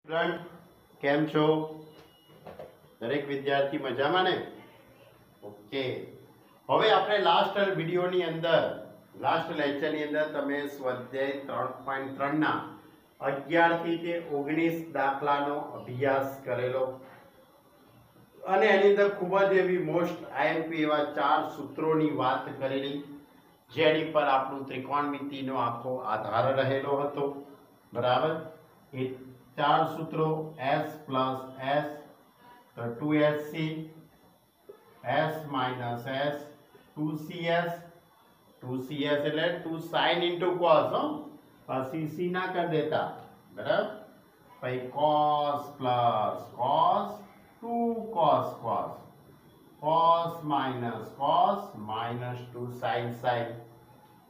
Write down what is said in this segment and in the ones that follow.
Student કેમ છો? દરેક વિદ્યાર્થી મજામાં ને? ઓકે. હવે આપણે લાસ્ટ વિડિયોની અંદર લાસ્ટ લેક્ચરની અંદર તમે સ્વાધ્યાય 3.3 ના 11 થી તે 19 દાખલાનો અભ્યાસ કરેલો અને એની અંદર ખૂબ જ એવી મોસ્ટ આઈએમપી એવા 4 સૂત્રોની વાત કરેલી જેની પર આપણું ત્રિકોણમિતિનો આખો આધાર રહેલો હતો. બરાબર. એ 4 સૂત્રો s plus s તો 2sc s minus s 2cs 2cs એટલે 2 sin into cos હો પછી c ના કરી દેતા. બરાબર. પછી cos plus cos 2 cos cos cos minus cos minus 2 sin sin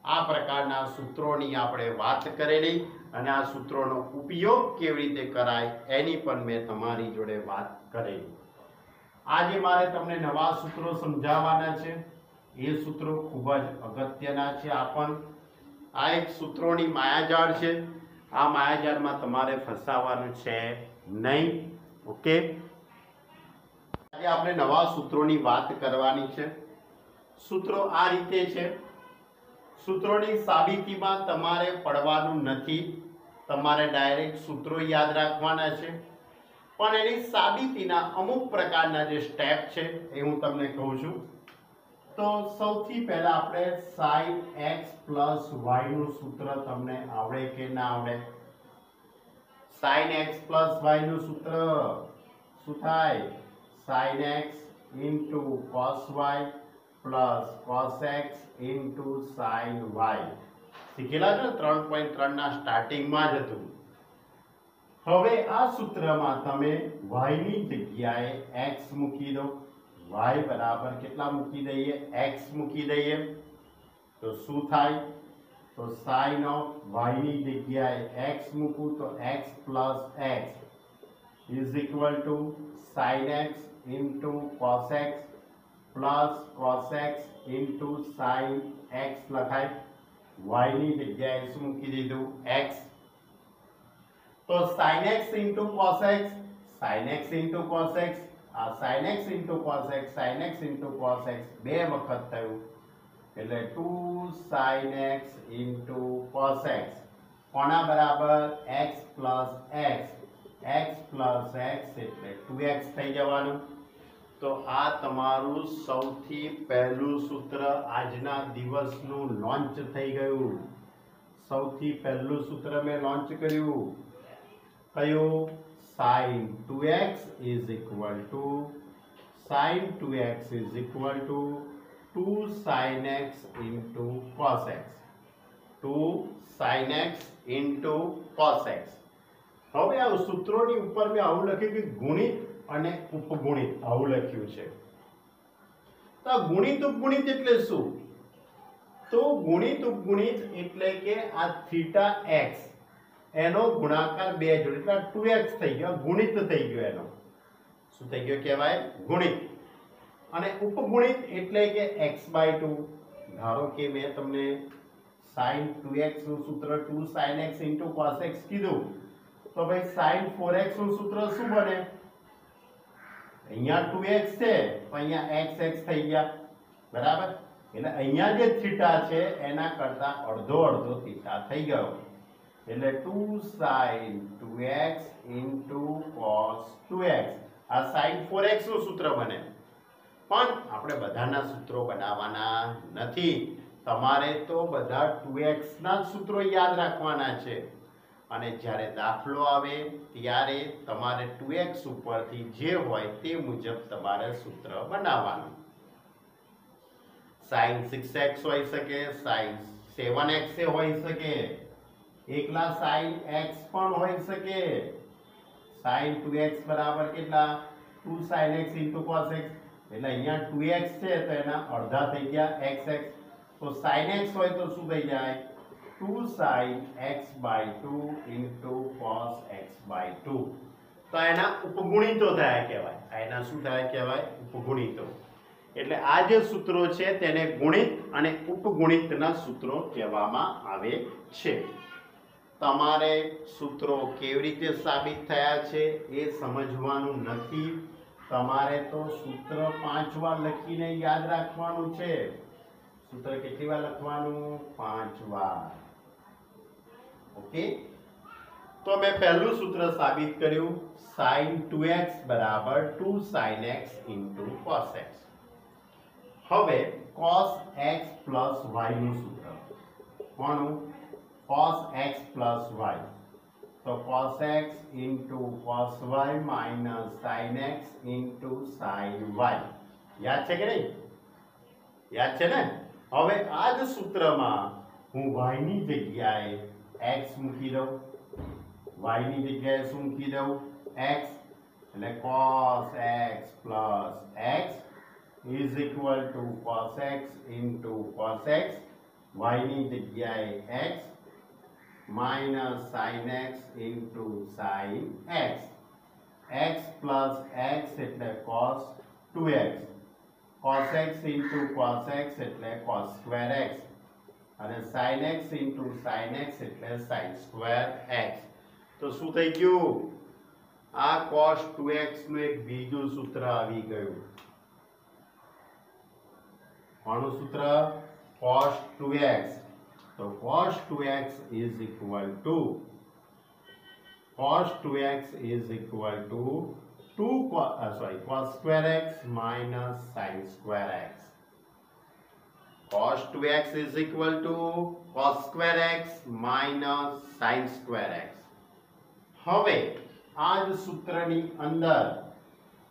આ પ્રકારના સૂત્રોની આપણે વાત કરેલી અને આ સૂત્રોનો ઉપયોગ કેવી રીતે કરાય એની પણ મેં તમારી જોડે વાત કરેલી. આજે મારે તમને નવા સૂત્રો સમજાવવાના છે. એ સૂત્રો ખૂબ જ અગત્યના છે. આ એક સૂત્રોની માયાજાળ છે. આ માયાજાળમાં તમારે ફસાવાનું છે નહીં. ઓકે. આજે આપણે નવા સૂત્રોની વાત કરવાની છે. સૂત્રો આ રીતે છે. સૂત્રોની સાબિતીમાં તમારે પડવાનું નથી. તમારે ડાયરેક્ટ સૂત્રો યાદ રાખવાના છે. પણ એની સાબિતીના અમુક પ્રકારના જે સ્ટેપ છે એ હું તમને કહું છું. તો સૌથી પહેલા આપણે sin x plus y નું સૂત્ર તમને આવડે કે ના આવડે? sin x plus y નું સૂત્ર શું થાય? sin x into cos y plus cos x into sin y. શીખેલા છો? 3.3 ના સ્ટાર્ટિંગમાં જ હતું. હવે આ સૂત્રમાં તમે y ની જગ્યાએ x મૂકી દો. y બરાબર કેટલા મૂકી દઈએ? x મૂકી દઈએ તો શું થાય? તો sin of y ની જગ્યાએ x મૂકું તો x plus x is equal to sin x into cos x plus cos x into sin x લખાય. y ની જગ્યાએ શું મૂકી દીધું? x. તો sin x into cos x sin x into cos x આ sin x into cos x sin x into cos x બે વખત થયું એટલે 2 sin x into cos x કોના બરાબર? x plus x x plus x એટલે 2x થઈ જવાનું. તો આ તમારું સૌથી પહેલું સૂત્ર આજના દિવસનું લોન્ચ થઈ ગયું. સૌથી પહેલું સૂત્ર મેં લોન્ચ કર્યું. કયું? sin 2x is equal to sin 2x is equal to 2 sin x into cos x 2 sin x into cos x. હવે આ સૂત્રોની ઉપર મેં આવું લખ્યું કે ગુણિત અને ઉપગુણિત આવું લખ્યું છે. તો ગુણિત ઉપગુણિત એટલે શું? તો ગુણિત ઉપગુણિત એટલે કે આ થીટા x એનો ગુણાકાર બે જોડે એટલે 2x થઈ ગયો. ગુણિત થઈ ગયો. એનો શું થઈ ગયો કહેવાય? ગુણિત. અને ઉપગુણિત એટલે કે x/2. ધારો કે મેં તમને sin 2x નું સૂત્ર 2 sin x into cos x કીધું તો ભાઈ sin 4x નું સૂત્ર શું બને? અહીંયા 2x છે તો અહીંયા x થઈ ગયા. બરાબર. એટલે અહીંયા જે થીટા છે એના કરતા અડધો અડધો થીટા થઈ ગયો એટલે 2 sin 2x into cos 2x આ sin 4x નું સૂત્ર બને. પણ આપણે બધાના સૂત્રો બનાવવાના નથી. તમારે તો બધા 2x ના સૂત્રો યાદ રાખવાના છે. અને જ્યારે દાખલો આવે ત્યારે તમારે 2x ઉપરથી જે હોય તે મુજબ તમારે સૂત્ર બનાવવાનું. sin 6x હોઈ શકે, sin 7x હોઈ શકે, એકલા sin x પણ હોઈ શકે. sin 2x બરાબર કેટલા? 2 sin x into cos x એટલે અહીંયા 2x છે તો એના અડધા થઈ ગયા xx. તો sin x હોય તો શું થઈ જાય? 2 sin x/2 into cos x/2. તો એના ઉપગુણિતો થયા કહેવાય. એના શું થયા કહેવાય? ઉપગુણિતો. એટલે આ જે સૂત્રો છે તેને ગુણિત અને ઉપગુણિતના સૂત્રો કહેવામાં આવે છે. તમારે સૂત્રો કેવી રીતે સાબિત થયા છે એ સમજવાનું નથી, તમારે તો સૂત્ર 5 વાર લખીને યાદ રાખવાનું છે। સૂત્ર કેટલી વાર લખવાનું? 5 વાર। ઓકે, તો મેં પહેલું સૂત્ર સાબિત કર્યું, sin 2x બરાબર 2 sin x into cos x। હવે cos x plus y નું સૂત્ર કોનું? cos x plus y, તો cos x into cos y minus sin x into sin y। યાદ છે કે નહીં? યાદ છે ને? હવે આ જ સૂત્રમાં હું y ની જગ્યાએ x મૂકી દઉં, y ની જગ્યાએ શું મૂકી દઉં? x, એટલે cos x plus x is equal to cos x into cos x, y ની જગ્યાએ x minus sin x into sin x, x plus x એટલે cos 2x, cos x into cos x એટલે cos square x, અને sin x into sin x એટલે sin square x। તો શું થઈ ગયું? આ cos 2x નું એક બીજું સૂત્ર આવી ગયું। કોનું સૂત્ર? cos 2x, તો cos 2x is equal to cos square x minus sin square x। cos 2x is equal to cos square x minus sin square x। હવે આ જ સૂત્રની અંદર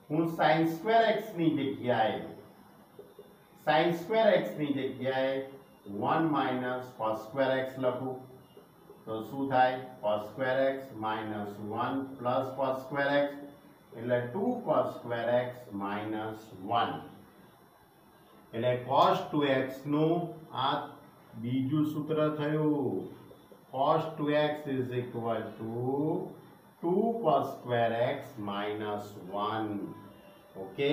હું sin square x ની જગ્યાએ 1 minus cos square x લખું, તો શું થાય? cos square x minus 1 plus cos square x એટલે 2 cos square x minus 1, એટલે cos 2x નું આ બીજું સૂત્ર થયું। cos 2x is equal to 2 cos square x minus 1। Okay,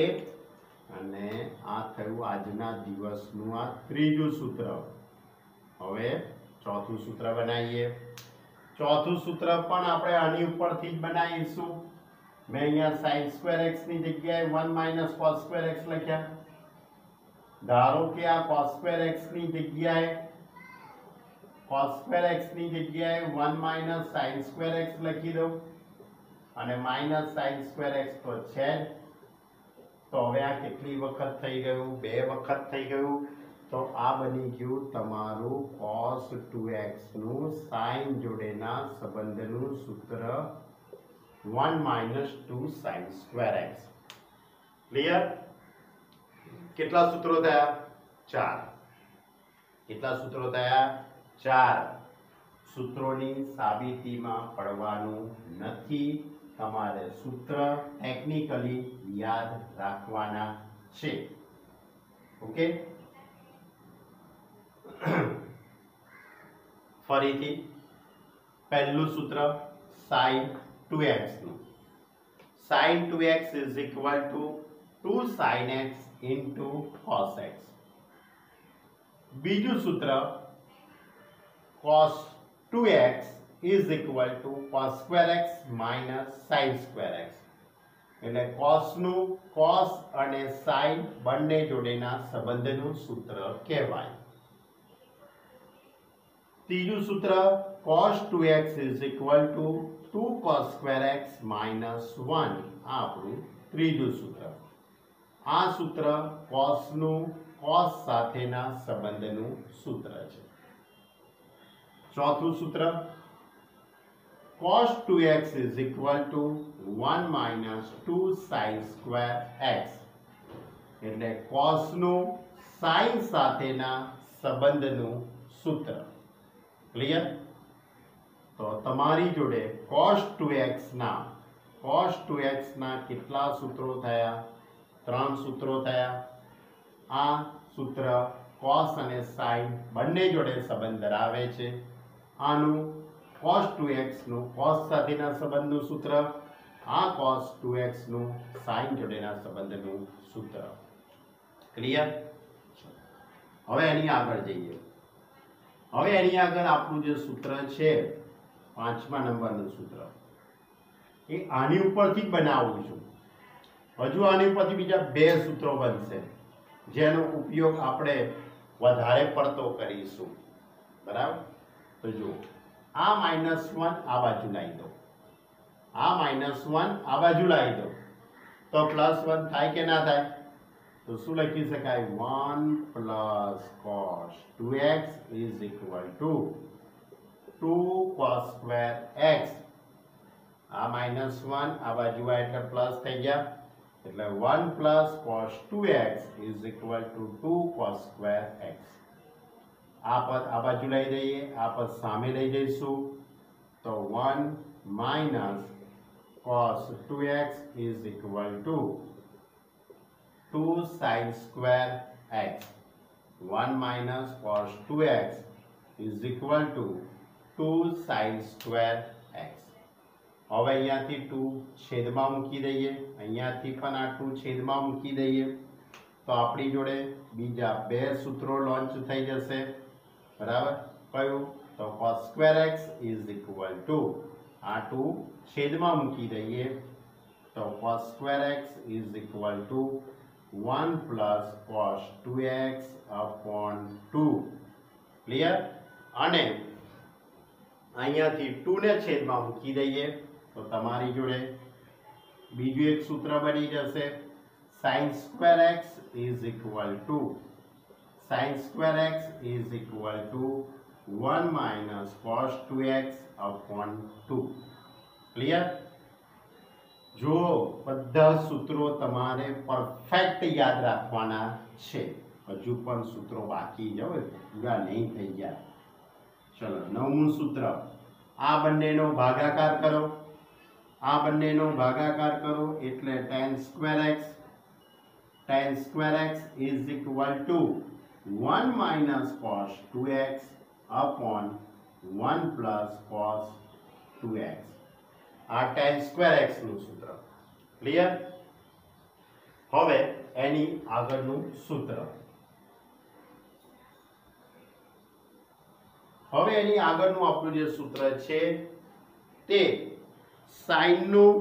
અને આ થયું આજના દિવસનું આ ત્રીજું સૂત્ર। હવે ચોથું સૂત્ર બનાવીએ। ચોથું સૂત્ર પણ આપણે આની ઉપરથી જ બનાવીશું। મેં અહીંયા sin square x ની જગ્યાએ 1 minus cos square x લખ્યા। ધારો કે આ cos square x ની જગ્યાએ 1 minus sin square x લખી દઉં, અને minus sin square x તો છે જ। તો હવે આ કેટલી વખત થઈ ગયું? 2 વખત થઈ ગયું। તો આ બની ગયું તમારું cos 2x નું sin જોડેના સંબંધનું સૂત્ર 1 minus 2 sin square x। Clear? કેટલા સૂત્રો થયા? 4। કેટલા સૂત્રો થયા? 4। સૂત્રોની સાબિતીમાં પડવાનું નથી, તમારે સૂત્ર ટેકનિકલી યાદ રાખવાના છે। ઓકે, ફરીથી પહેલું સૂત્ર sin 2x નું, sin 2x is equal to 2 sin x into cos x। બીજું સૂત્ર cos 2x is equal to cos square x minus sin square x, એટલે cos નું cos અને sin બંને જોડેના સંબંધનું સૂત્ર કહેવાય। ત્રીજું સૂત્ર cos 2x is equal to 2 cos square x minus 1, આ આપણું ત્રીજું સૂત્ર। આ સૂત્ર cos નું cos સાથેના સંબંધનું સૂત્ર છે। ચોથું સૂત્ર cos 2x is equal to 1 minus 2 sin square x, એટલે cos નું sin સાથેના સંબંધનું સૂત્ર। ક્લિયર? તો તમારી જોડે cos 2x ના કેટલા સૂત્રો થયા? 3 સૂત્રો થયા। આ સૂત્ર cos અને sin બંને જોડે સંબંધ ધરાવે છે। આનું cos 2x નું cos સાથેના સંબંધનું સૂત્ર, આ cos 2x નું sin જોડેના સંબંધનું સૂત્ર। ક્લિયર? હવે એની આગળ જઈએ। હવે એની આગળ આપણું જે સૂત્ર છે પાંચમા નંબરનું સૂત્ર એ આની ઉપરથી જ બનાવું છું. હજુ આની ઉપરથી બીજા બે સૂત્રો બનશે જેનો ઉપયોગ આપણે વધારે પડતો કરીશું. બરાબર? તો જુઓ, આ -1 આ બાજુ લાવી દો, આ -1 આ બાજુ લાવી દો તો +1 થાય કે ના થાય? તો શું લખી શકાય? 1 + cos 2x = 2 cos square x. આ -1 આ બાજુ આ એટલે પ્લસ થઈ ગયા એટલે 1 + cos 2x = 2 cos square x. આ પદ આ બાજુ લઈ જઈએ, આ પદ સામે લઈ જઈશું તો 1 - cos 2x = 2 sin square x. 1 - cos 2x = 2 sin square x. હવે અહીંયાથી 2 છેદમાં મૂકી દઈએ, અહીંયાથી પણ આ 2 છેદમાં મૂકી દઈએ તો આપણી જોડે બીજા બે સૂત્રો લોન્ચ થઈ જશે. બરાબર? કયું? તો cos square x = આ 2 છેદમાં મૂકી દઈએ તો cos square x = 1 + cos 2x/2. Clear? અને અહીંયાથી 2 ને છેદમાં મૂકી દઈએ તો તમારી જોડે બીજું એક સૂત્ર બની જશે. sin square x = 1 - cos 2x/2. Clear? જો બધા સૂત્રો તમારે પરફેક્ટ યાદ રાખવાના છે. હજુ પણ સૂત્રો બાકી છે, પૂરા નહીં થઈ ગયા. ચલો, 9મું સૂત્ર. આ બંનેનો ભાગાકાર કરો, આ બંનેનો ભાગાકાર કરો એટલે tan square x = 1 - cos 2x/1 + cos 2x. આ tan square x નું સૂત્ર. ક્લિયર? હવે એની આગળનું સૂત્ર. હવે એની આગળનું આપણું જે સૂત્ર છે તે sin નું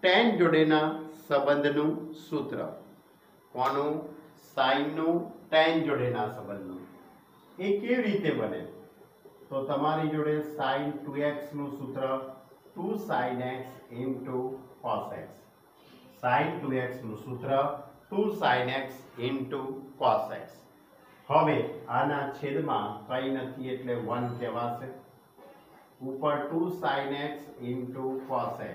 tan જોડેના સંબંધનું સૂત્ર. કોનું? sin નું tan જોડેના સંબંધનું. એ કેવી રીતે બને? તો તમારી જોડે sin 2x નું સૂત્ર 2 sin x * cos x. sin 2x નું સૂત્ર 2 sin x * cos x. હવે આના છેદમાં કંઈ નથી એટલે 1 કહેવાશે. ઉપર 2 sin x * cos x.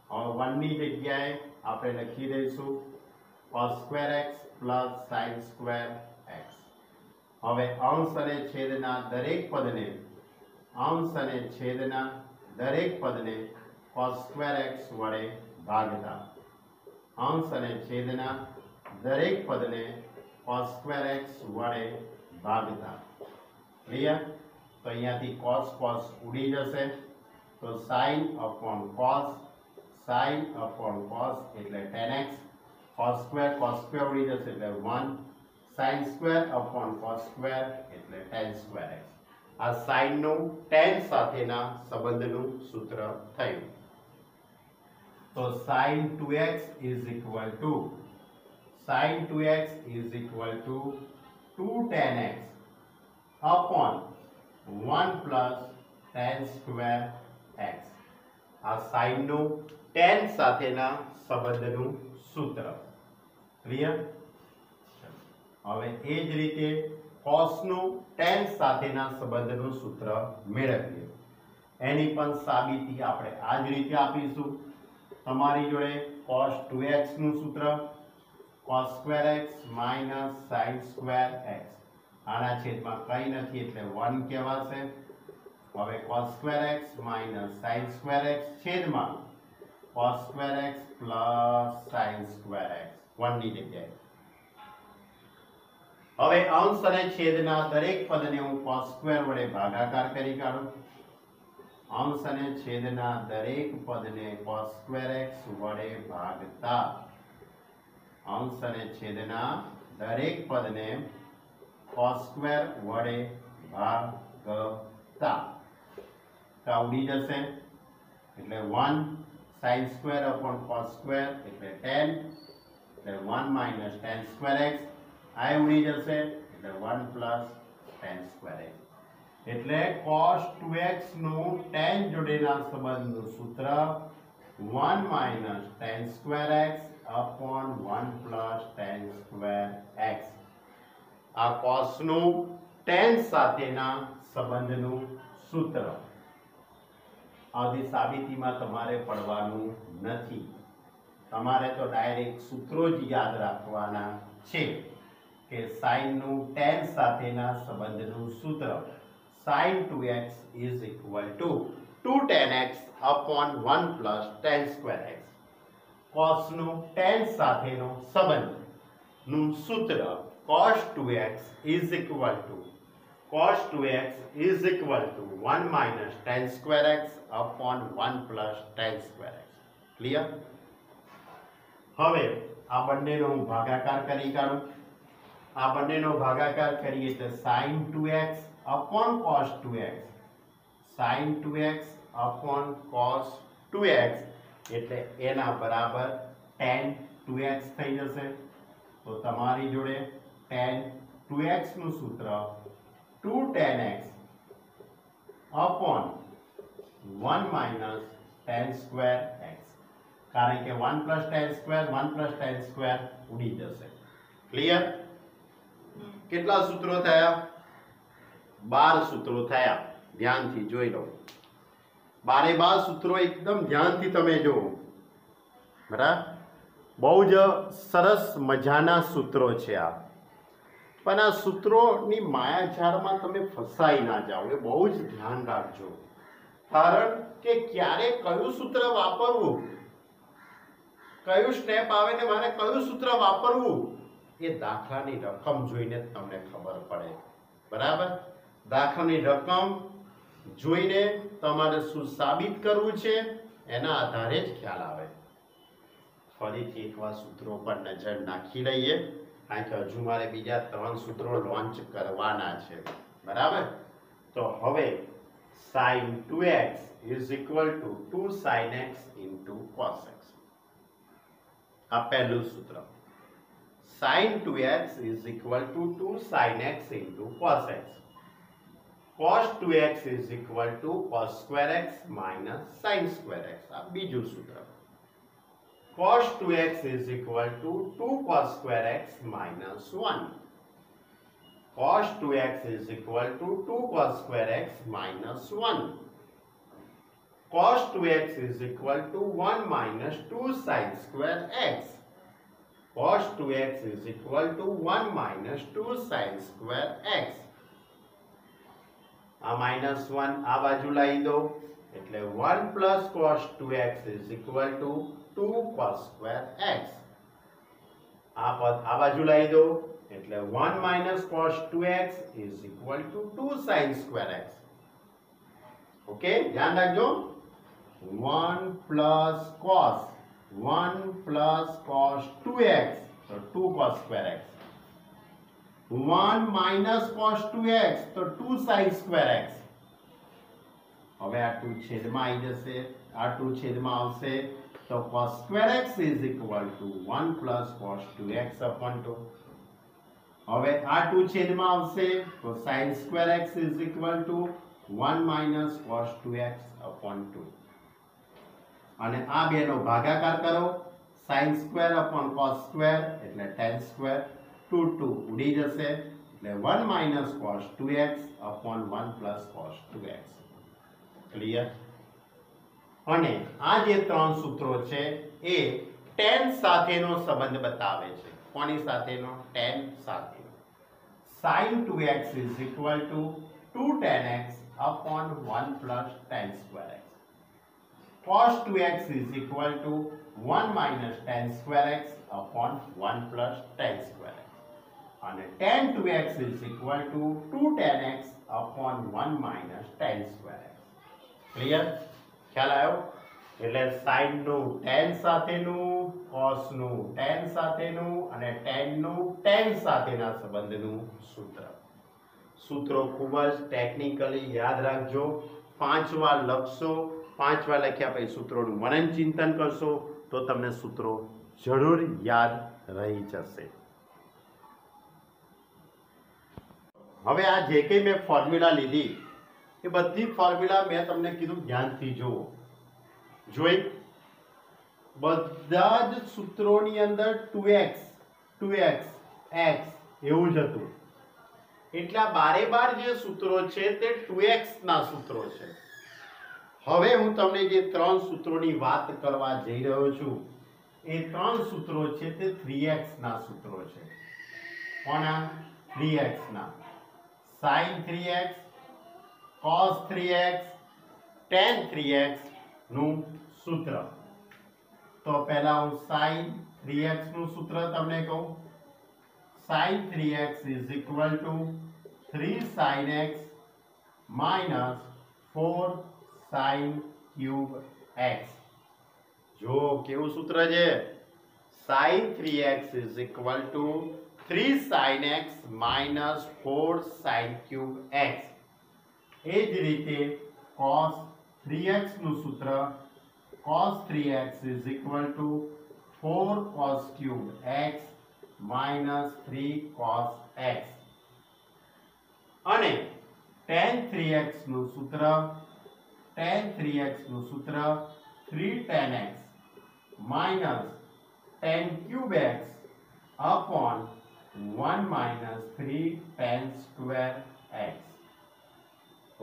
હવે 1 ની જગ્યાએ આપણે લખી દઈશું cos square x + sin square x. હવે અંશ અને છેદના દરેક પદને cos square x વડે ભાગતા. અંશ અને છેદના દરેક પદને cos square x વડે ભાગતા. ક્લિયર? તો અહીંયાથી cos ઉડી જશે તો sin upon cos એટલે tan x. cos square ઉડી જશે એટલે 1 sin square upon cos square એટલે tan square x. આ sin નું tan સાથેના સંબંધનું સૂત્ર થયું. તો sin 2x = 2 tan x upon 1 + tan square x. આ sin નું tan સાથેના સંબંધનું સૂત્ર. ક્લિયર? હવે એ જ રીતે cos નું tan સાથેના સંબંધનું સૂત્ર મેળવીએ. એની પણ સાબિતી આપણે આ જ રીતે આપીશું. તમારી જોડે cos 2x નું સૂત્ર cos square x - sin square x. આના છેદમાં કંઈ નથી એટલે 1 કહેવાશે. હવે cos square x - sin square x છેદમાં cos square x + sin square x 1 ની જગ્યાએ. હવે અંશ અને છેદના દરેક પદને હું cos square વડે ભાગાકાર કરી કાઢું. અંશ અને છેદના દરેક પદને cos square x વડે ભાગતા. અંશ અને છેદના દરેક પદને cos square વડે ભાગતા. ટકા ઉડી જશે એટલે 1 sin square upon cos square એટલે 10 એટલે 1 minus tan square x આ ઉડી જશે એટલે 1 plus tan square x એટલે cos 2x નું tan જોડેના સંબંધનું સૂત્ર 1 minus tan square x upon 1 plus tan square x આ cos નું tan સાથેના સંબંધનું સૂત્ર આની સાબિતીમાં તમારે પડવાનું નથી તમારે તો ડાયરેક્ટ સૂત્રો જ યાદ રાખવાના છે કે sin નું tan સાથેના સંબંધનું સૂત્ર sin 2x is equal to 2 tan x upon 1 plus tan square x cos નું tan સાથેનો સંબંધનું સૂત્ર cos 2x is equal to 1 minus tan square x upon 1 plus tan square x clear હવે આ બંનેનો હું ભાગાકાર કરી કાઢું આ બંનેનો ભાગાકાર કરીએ તો sin 2x upon cos 2x sin 2x upon cos 2x એટલે એના બરાબર tan 2x થઈ જશે તો તમારી જોડે tan 2x નું સૂત્ર 2 tan x upon 1 minus tan square x કારણ કે 1 plus tan square ઉડી જશે ક્લિયર કેટલા સૂત્રો થયા 12 સૂત્રો થયા ધ્યાનથી જોઈ લો 12 સૂત્રો એકદમ ધ્યાનથી તમે જુઓ બરાબર બહુ જ સરસ મજાના સૂત્રો છે આ પણ આ સૂત્રોની માયાજાળમાં તમે ફસાઈ ના જાઓ એ બહુ જ ધ્યાન રાખજો કારણ કે ક્યારે કયું સૂત્ર વાપરવું કયું સ્ટેપ આવે ને મારે કયું સૂત્ર વાપરવું એ દાખલાની રકમ જોઈને તમને ખબર પડે બરાબર દાખલાની રકમ જોઈને તમારે શું સાબિત કરવું છે એના આધારે જ ખ્યાલ આવે ફરીથી એકવાર સૂત્રો પર નજર નાખી લઈએ કારણ કે હજુ મારે બીજા 3 સૂત્રો લોન્ચ કરવાના છે બરાબર તો હવે sin 2x is equal to 2 sin x into cos x આ પહેલું સૂત્ર sin 2x is equal to 2 sin x into cos x cos 2x is equal to cos square x minus sin square x આ બીજું સૂત્ર cos 2x is equal to 2 cos square x minus 1 cos 2x is equal to 2 cos square x minus 1 cos 2x is equal to 1 minus 2 sin square x cos 2x is equal to 1 minus 2 sin square x આ minus 1 આ બાજુ લાવી દો એટલે 1 plus cos 2x is equal to 2 cos square x આ પદ આ બાજુ લાવી દો એટલે 1 minus cos 2x is equal to 2 sin square x okay ધ્યાન રાખજો 1 plus cos 2x તો 2 cos square x 1 minus cos 2x તો 2 sin square x હવે આ 2 છેદમાં આવી જશે આ 2 છેદમાં આવશે તો cos square x is equal to 1 plus cos 2x upon 2 હવે આ 2 છેદમાં આવશે તો sin square x is equal to 1 minus cos 2x upon 2 અને આ બેનો ભાગાકાર કરો sin square upon cos square એટલે tan square 2 2 ઉડી જશે એટલે 1 minus cos 2x upon 1 plus cos 2x clear અને આ જે 3 સૂત્રો છે એ tan સાથેનો સંબંધ બતાવે છે કોની સાથેનો tan સાથેનો sin 2x is equal to 2 tan x upon 1 plus tan square x cos 2x is equal to 1 minus tan square x upon 1 plus tan square x and tan 2x is equal to 2 tan x upon 1 minus tan square x clear ખ્યાલ આવ્યો એટલે sin નું tan સાથેનું cos નું tan સાથેનું અને tan નું tan સાથેના સંબંધનું સૂત્રો ખૂબ જ ટેકનિકલી યાદ રાખજો 5 વાર લખશો, 5 વાર લખ્યા પછી સૂત્રોનું મનન ચિંતન કરશો તો તમને સૂત્રો જરૂર યાદ રહી જશે. હવે આ જે કંઈ મેં ફોર્મ્યુલા લીધી એ બધી ફોર્મ્યુલા મેં તમને કીધું ધ્યાનથી જુઓ. જોઈ બધા જ સૂત્રોની અંદર 2x x એવું જ હતું. એટલે આ બારે બાર જે સૂત્રો છે તે 2x ના સૂત્રો છે. હવે હું તમને જે 3 સૂત્રોની વાત કરવા જઈ રહ્યો છું એ 3 સૂત્રો છે તે 3x ના સૂત્રો છે. કોના? 3x ના. sin 3x, cos 3x, tan 3x નું સૂત્ર. તો પહેલા હું sin 3x નું સૂત્ર તમને કહું. sin 3x is equal to 3 sin x minus 4 sin cube x. જો કેવું સૂત્ર છે? sin 3x is equal to 3 sin x minus 4 sin cube x. એ જ રીતે cos 3x નું સૂત્ર cos 3x is equal to 4 cos cube x minus 3 cos x. અને tan 3x નું સૂત્ર 3 tan x minus tan cube x upon 1 minus 3 tan square x.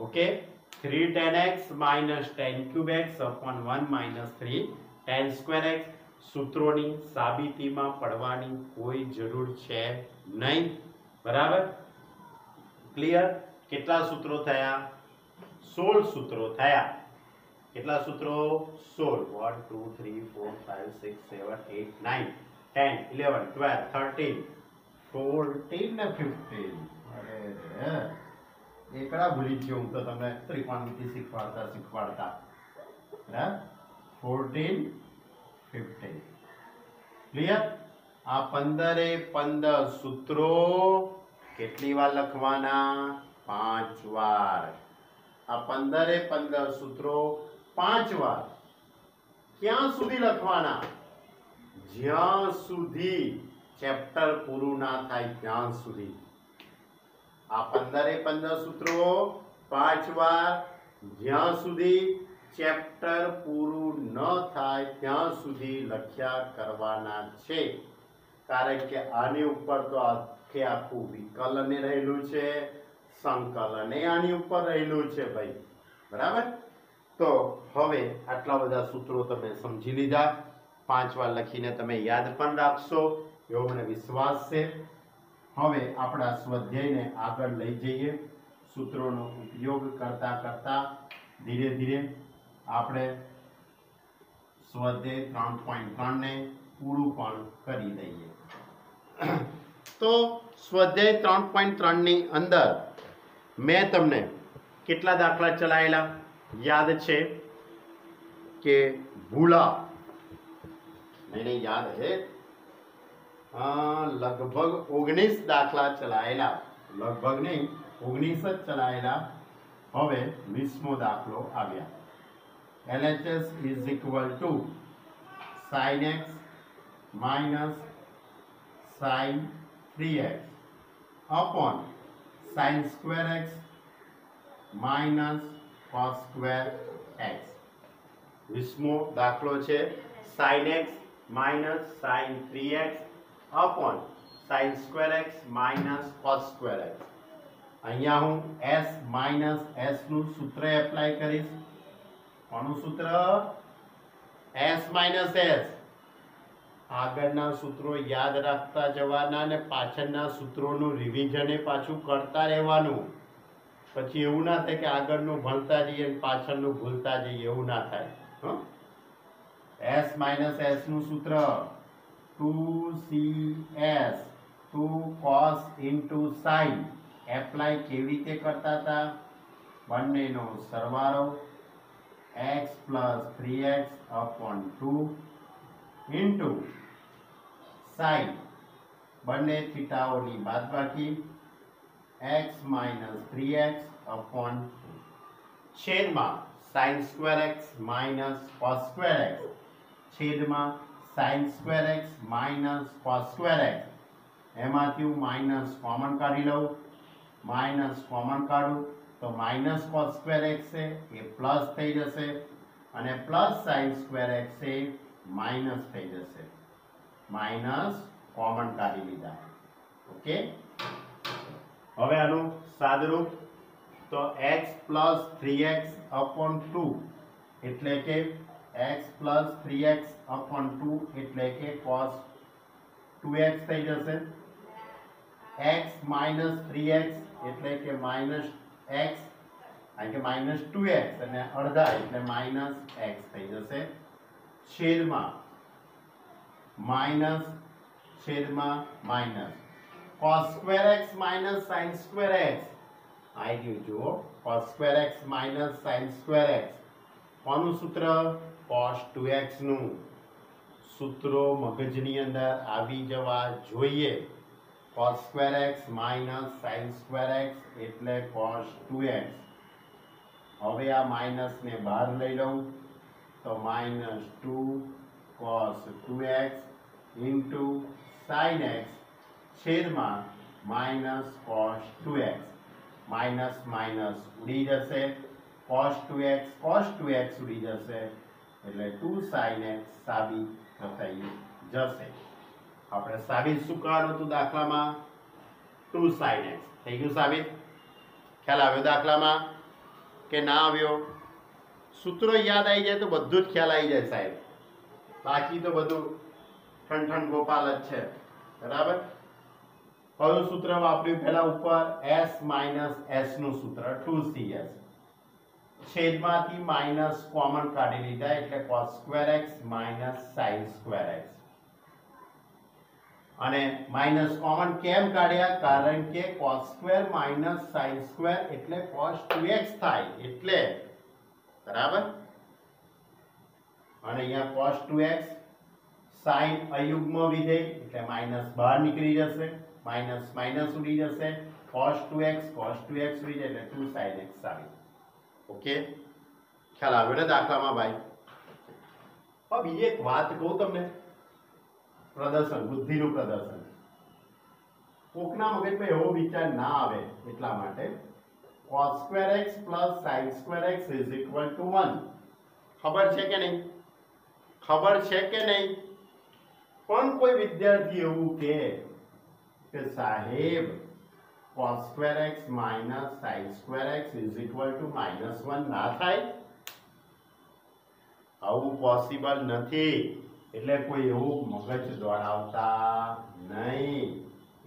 Okay, 3 tan x minus tan cube x upon 1 minus 3 tan square x. સૂત્રોની સાબિતીમાં પડવાની કોઈ જરૂર છે નહીં. બરાબર? Clear? કેટલા સૂત્રો થયા? 16 સૂત્રો થયા. કેટલા સૂત્રો? 16. 1 2 3 4 5 6 7 8 9 10 11 12 13 14 ને 15. અરે એકડા ભૂલી ગયો હું તો તમને ત્રિકોણમિતિ શીખવાડતા. બરાબર? 14 15. ક્લિયર? આ 15 સૂત્રો કેટલી વાર લખવાના? 5 વાર. આ 15 સૂત્રો 5 વાર. ક્યાં સુધી લખવાના? જ્યાં સુધી ચેપ્ટર પૂરું ના થાય ત્યાં સુધી. આ 15 સૂત્રો 5 વાર જ્યાં સુધી ચેપ્ટર પૂરું ન થાય ત્યાં સુધી લખ્યા કરવાના છે. કારણ કે આની ઉપર તો આખું વિકલન રહેલું છે, સંકલન આની ઉપર રહેલું છે ભાઈ. બરાબર? તો હવે આટલા બધા સૂત્રો તમે સમજી લીધા. 5 વાર લખીને તમે યાદ પણ રાખશો એવો મને વિશ્વાસ છે. હવે આપણા સ્વાધ્યાયને આગળ લઈ જઈએ. સૂત્રોનો ઉપયોગ કરતા કરતા ધીરે ધીરે આપણે સ્વાધ્યાય 3.3 ને પૂરું પણ કરી દઈએ. તો સ્વાધ્યાય 3.3 ની અંદર મેં તમને કેટલા દાખલા ચલાવેલા યાદ છે કે ભૂલા? मैंने याद है लगभग 19 દાખલા ચલાયેલા. લગભગ નહીં, 19 જ ચલાયેલા. હવે 20મો દાખલો આવ્યા. LHS is equal to sin x minus sin 3x upon sin square x minus cos square x. 20મો દાખલો છે sin x minus sin 3x upon sin square x minus cos square x. અહીંયા હું s minus s નું સૂત્ર apply કરીશ. કોનું સૂત્ર? s minus s. આગળના સૂત્રો યાદ રાખતા જવાના અને પાછળના સૂત્રોનું રિવિઝન પાછું કરતા રહેવાનું. પછી એવું ના થાય કે આગળનું ભણતા જઈએ અને પાછળનું ભૂલતા જઈએ, એવું ના થાય. s minus s નું સૂત્ર 2cs 2 cos into sin. Apply કેવી રીતે કરતા હતા? બંનેનો સરવાળો x plus 3x upon 2 into sin બંને થીટાઓની બાદબાકી x minus 3x upon 2. છેદમાં sin square x minus cos square x છેદમાં sin square x minus cos square x એમાંથી હું માઇનસ કોમન કાઢી લઉં માઇનસ કોમન કાઢું તો માઇનસ cos સ્ક્વેર x છે એ પ્લસ થઈ જશે અને પ્લસ sin સ્ક્વેર x છે માઇનસ થઈ જશે માઇનસ કોમન કાઢી લીધા ઓકે હવે આનું સાદરૂપ તો x પ્લસ 3x અપોન 2 એટલે કે x પ્લસ 3x અપોન 2 એટલે કે cos 2x થઈ જશે x માઇનસ 3x એટલે કે માઇનસ x કારણ કે માઇનસ 2x અને અડધા એટલે માઇનસ x થઈ જશે છેદમાં માઇનસ છેદમાં minus cos square x minus sin square x આવી ગયું જુઓ cos square x minus sin square x કોનું સૂત્ર cos 2x નું સૂત્રો મગજની અંદર આવી જવા જોઈએ cos square x minus sin square x એટલે cos 2x હવે આ માઇનસ ને બહાર લઈ લઉં તો minus 2 cos 2x into sin x છેદમાં minus cos 2x minus minus ઉડી જશે cos 2x ઉડી જશે એટલે 2 sin x સાબિત થઈ જશે આપણે સાબિત શું કરવાનું હતું દાખલામાં 2 sin x થઈ ગયું સાબિત ખ્યાલ આવ્યો દાખલામાં કે ના આવ્યો સૂત્રો યાદ આવી જાય તો બધું જ ખ્યાલ આવી જાય સાહેબ બાકી તો બધું ઠંઠણ ગોપાલ જ છે બરાબર કયું સૂત્ર વાપર્યું પહેલા ઉપર s માઇનસ s નું સૂત્ર 2cs છેદમાંથી માઇનસ કોમન કાઢી લીધા એટલે cos square x minus sin square x અને માઇનસ કોમન કેમ કાઢ્યા કારણ કે cos square minus sin square એટલે cos 2x થાય એટલે બરાબર અને અહીંયા cos 2x sin અયુગ્મ વિધેય એટલે માઇનસ બહાર નીકળી જશે માઇનસ માઇનસ ઉડી જશે cos 2x ઉડી જાય એટલે 2 sin x સાબિત ઓકે ખ્યાલ આવ્યો ને દાખલામાં ભાઈ હવે બીજી એક વાત કહું તમને પ્રદર્શન બુદ્ધિનું પ્રદર્શન કોકના મગજમાં એવો વિચાર ના આવે એટલા માટે cos square x plus sin square x is equal to 1 ખબર છે કે નહીં પણ કોઈ વિદ્યાર્થી એવું કહે કે સાહેબ cos square x minus sin square x is equal to -1 ના થાય આવું પોસિબલ નથી એટલે કોઈ એવું મગજ દોડાવતા નહીં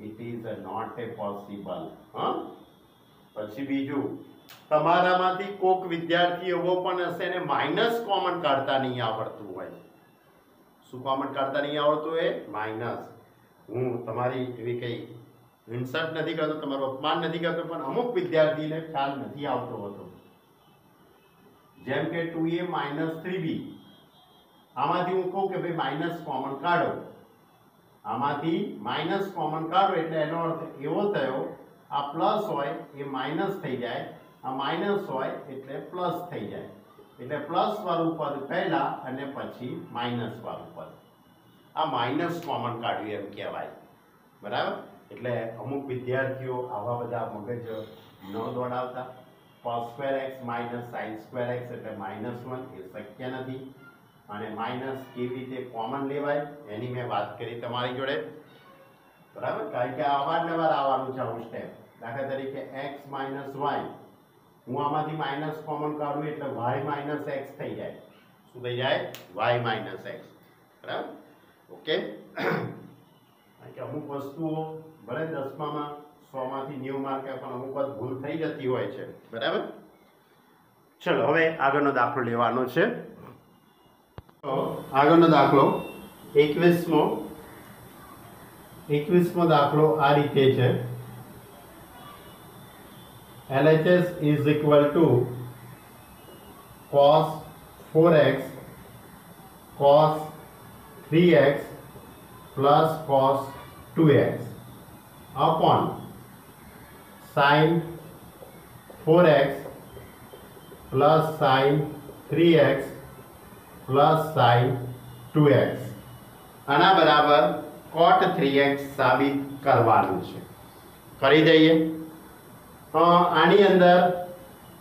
it is not a possible હા પછી બીજું તમારામાંથી કોક વિદ્યાર્થી એવો પણ હશે ને માઇનસ કોમન કાઢતા નહીં આવડતું હોય શું કોમન કાઢતા નહીં આવડતું હોય માઇનસ હું તમારી એવી કઈ ઇન્સલ્ટ નથી કરતો તમારું અપમાન નથી કરતો પણ અમુક વિદ્યાર્થીને ખ્યાલ નથી આવતો હોતો જેમ કે 2a માઇનસ 3b આમાંથી હું કહું કે ભાઈ માઇનસ કોમન કાઢો આમાંથી માઇનસ કોમન કાઢો એટલે એનો અર્થ એવો થયો આ પ્લસ હોય એ માઇનસ થઈ જાય આ માઇનસ હોય એટલે પ્લસ થઈ જાય એટલે પ્લસ વાળું પદ પહેલા અને પછી માઇનસ વાળું પદ આ માઇનસ કોમન કાઢ્યું એમ કહેવાય બરાબર એટલે અમુક વિદ્યાર્થીઓ આવા બધા મગજ ન દોડાવતા cos square x minus sin square x એટલે -1 એ શક્ય નથી અને માઇનસ કેવી રીતે કોમન લેવાય એની મેં વાત કરી તમારી જોડે બરાબર કારણ કે અવારનવાર આવવાનું છે આવું સ્ટેપ દાખલા તરીકે x માઇનસ y હું આમાંથી માઇનસ કોમન કાઢું એટલે y માઇનસ x થઈ જાય શું થઈ જાય y માઇનસ x બરાબર ઓકે કારણ કે અમુક વસ્તુઓ ભલે 10માં 100 માંથી 90 માર્ક પણ અમુક વાર ભૂલ થઈ જતી હોય છે બરાબર ચલો હવે આગળનો દાખલો લેવાનો છે તો આગળનો દાખલો 21મો દાખલો આ રીતે છે LHS is equal to cos 4x cos 3x plus cos 2x upon sin 4x plus sine 3x plus sine 2x આના બરાબર cot 3x સાબિત કરવાનું છે. કરી દઈએ. આની અંદર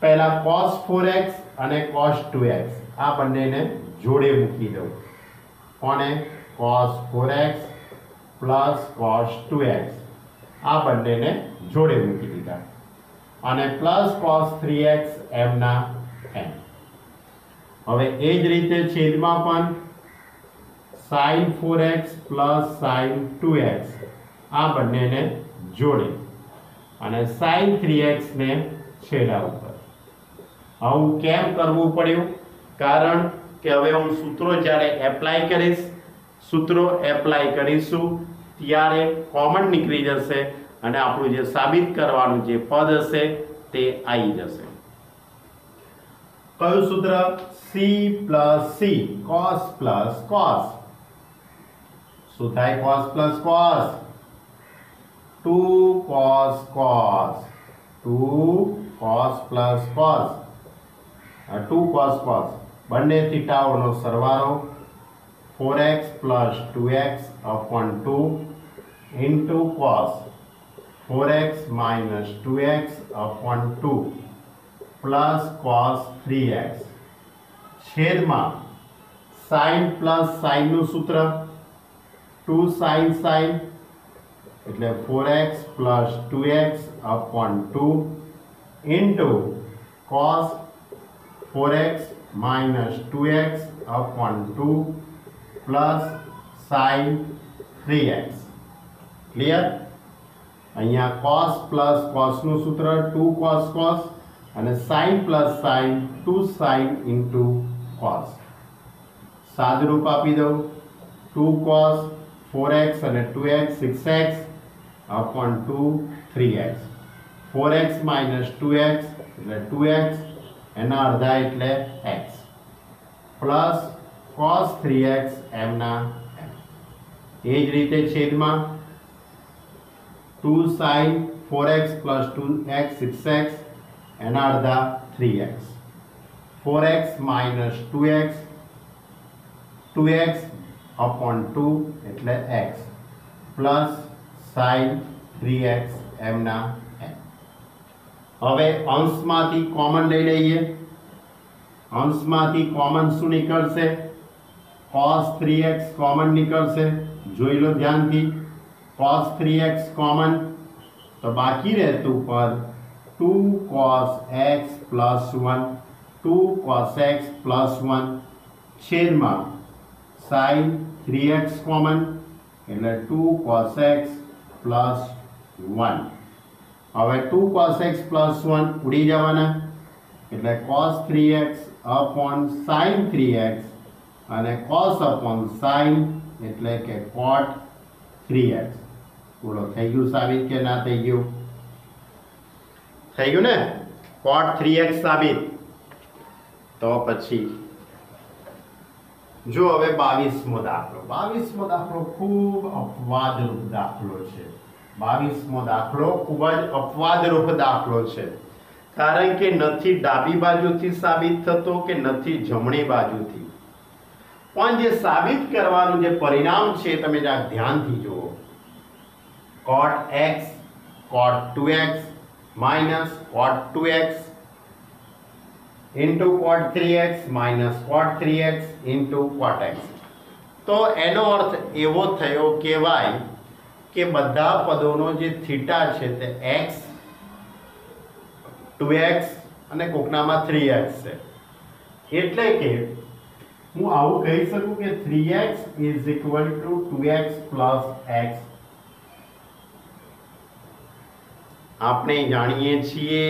પહેલા cos 4x અને cos 2x આ બંનેને જોડે મૂકી દઉં. કોને? cos 4x plus cos 2x આ બંનેને જોડે મૂકી દીધા અને પ્લસ cos 3x એમના એમ. હવે એ જ રીતે છેદમાં પણ sin 4x plus sin 2x આ બંનેને જોડે અને sin 3x ને છેડા ઉપર. આવું કેમ કરવું પડ્યું? કારણ કે હવે હું સૂત્રો જ્યારે એપ્લાય કરીશ, સૂત્રો એપ્લાય કરીશું ત્યારે કોમન નીકળી જશે અને આપણું જે સાબિત કરવાનું જે પદ હશે તે આવી જશે. કયું સૂત્ર? c plus c cos plus cos. શું થાય? cos plus cos 2 cos cos 2 cos plus cos 2 cos cos બંને થીટાઓનો સરવાળો 4x plus 2x upon 2 into cos 4x minus 2x upon 2 plus cos 3x છેદમાં sin plus sin નું સૂત્ર 2 sin sin એટલે 4x plus 2x upon 2 into cos 4x minus 2x upon 2 plus sin 3x. Clear? અહીંયા cos plus cos નું સૂત્ર 2 cos cos અને sin plus sin 2 sin into cos. સાદુરૂપ આપી દઉં 2 cos 4x અને 2x 6x upon 2 3x 4x minus 2x એટલે 2x એના અડધા એટલે x પ્લસ cos 3x એમના એમ. એ જ રીતે છેદમાં 2 sin 4x plus 2x 6x એના અડધા 3x 4x minus 2x 2x upon 2 એટલે x પ્લસ sin 3x એમના એમ. હવે અંશમાંથી કોમન લઈ લઈએ. અંશમાંથી કોમન શું નીકળશે? cos 3x કોમન નીકળશે. જોઈ લો ધ્યાનથી. cos 3x કોમન તો બાકી રહેતું પદ 2 cos x plus 1 2 cos x plus 1 છેદમાં sin 3x કોમન એટલે 2 cos x plus 1. હવે 2 cos x plus 1 ઉડી જવાના એટલે cos 3x upon sin 3x અને cos upon sin એટલે કે cot 3x. બોલો થઈ ગયું સાબિત કે ના થઈ ગયું? થઈ ગયું ને? cot 3x સાબિત. તો પછી જો હવે 22મો દાખલો. 22મો દાખલો ખૂબ અપવાદરૂપ દાખલો છે. 22મો દાખલો ખૂબ જ અપવાદરૂપ દાખલો છે. કારણ કે નથી ડાબી બાજુથી સાબિત થતો કે નથી જમણી બાજુથી. પણ જે સાબિત કરવાનું જે પરિણામ છે તમે જરાક ધ્યાનથી જુઓ. cot x cot 2x minus cot 2x into cot 3x minus cot 3x into cot x. તો એનો અર્થ એવો થયો કહેવાય કે બધા પદોનો જે થીટા છે તે x 2x અને કોકનામાં 3x છે. એટલે કે હું આવું કહી શકું કે 3x is equal to 2x plus x. આપણે જાણીએ છીએ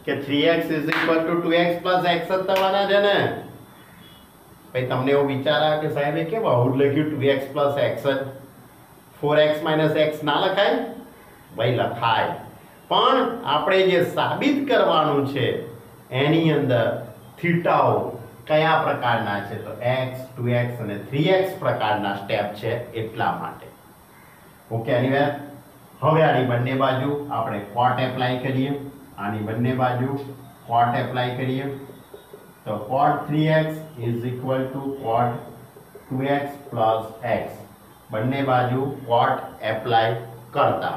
કે 3x is equal to 2x plus x જ થવાના છે ને. ભાઈ તમને એવો વિચાર આવે કે સાહેબ એ કેમ આવું લખ્યું 2x plus x જ 4x minus x ના લખાય? ભાઈ લખાય. પણ આપણે જે સાબિત કરવાનું છે એની અંદર થીટાઓ કયા પ્રકારના છે તો x 2x અને 3x પ્રકારના સ્ટેપ છે એટલા માટે. ઓકે એનીવે હવે આની બંને બાજુ આપણે cot એપ્લાય કરીએ. આની બંને બાજુ cot એપ્લાય કરીએ तो cot 3x is equal to cot 2x plus x બંને બાજુ cot એપ્લાય કરતા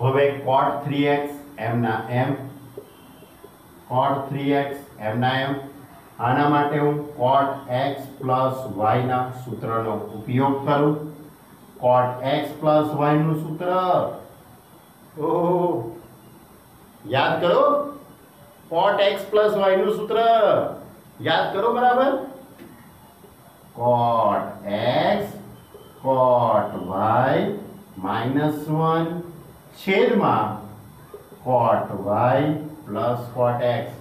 હવે cot 3x m ના m cot 3x m ના m આના માટે હું cot x પ્લસ y ના સૂત્રનો ઉપયોગ કરું cot x પ્લસ y નું સૂત્ર ઓહ યાદ કરો cot x પ્લસ y નું સૂત્ર યાદ કરો બરાબર cot x cot y minus 1 છેદમાં cot y plus cot x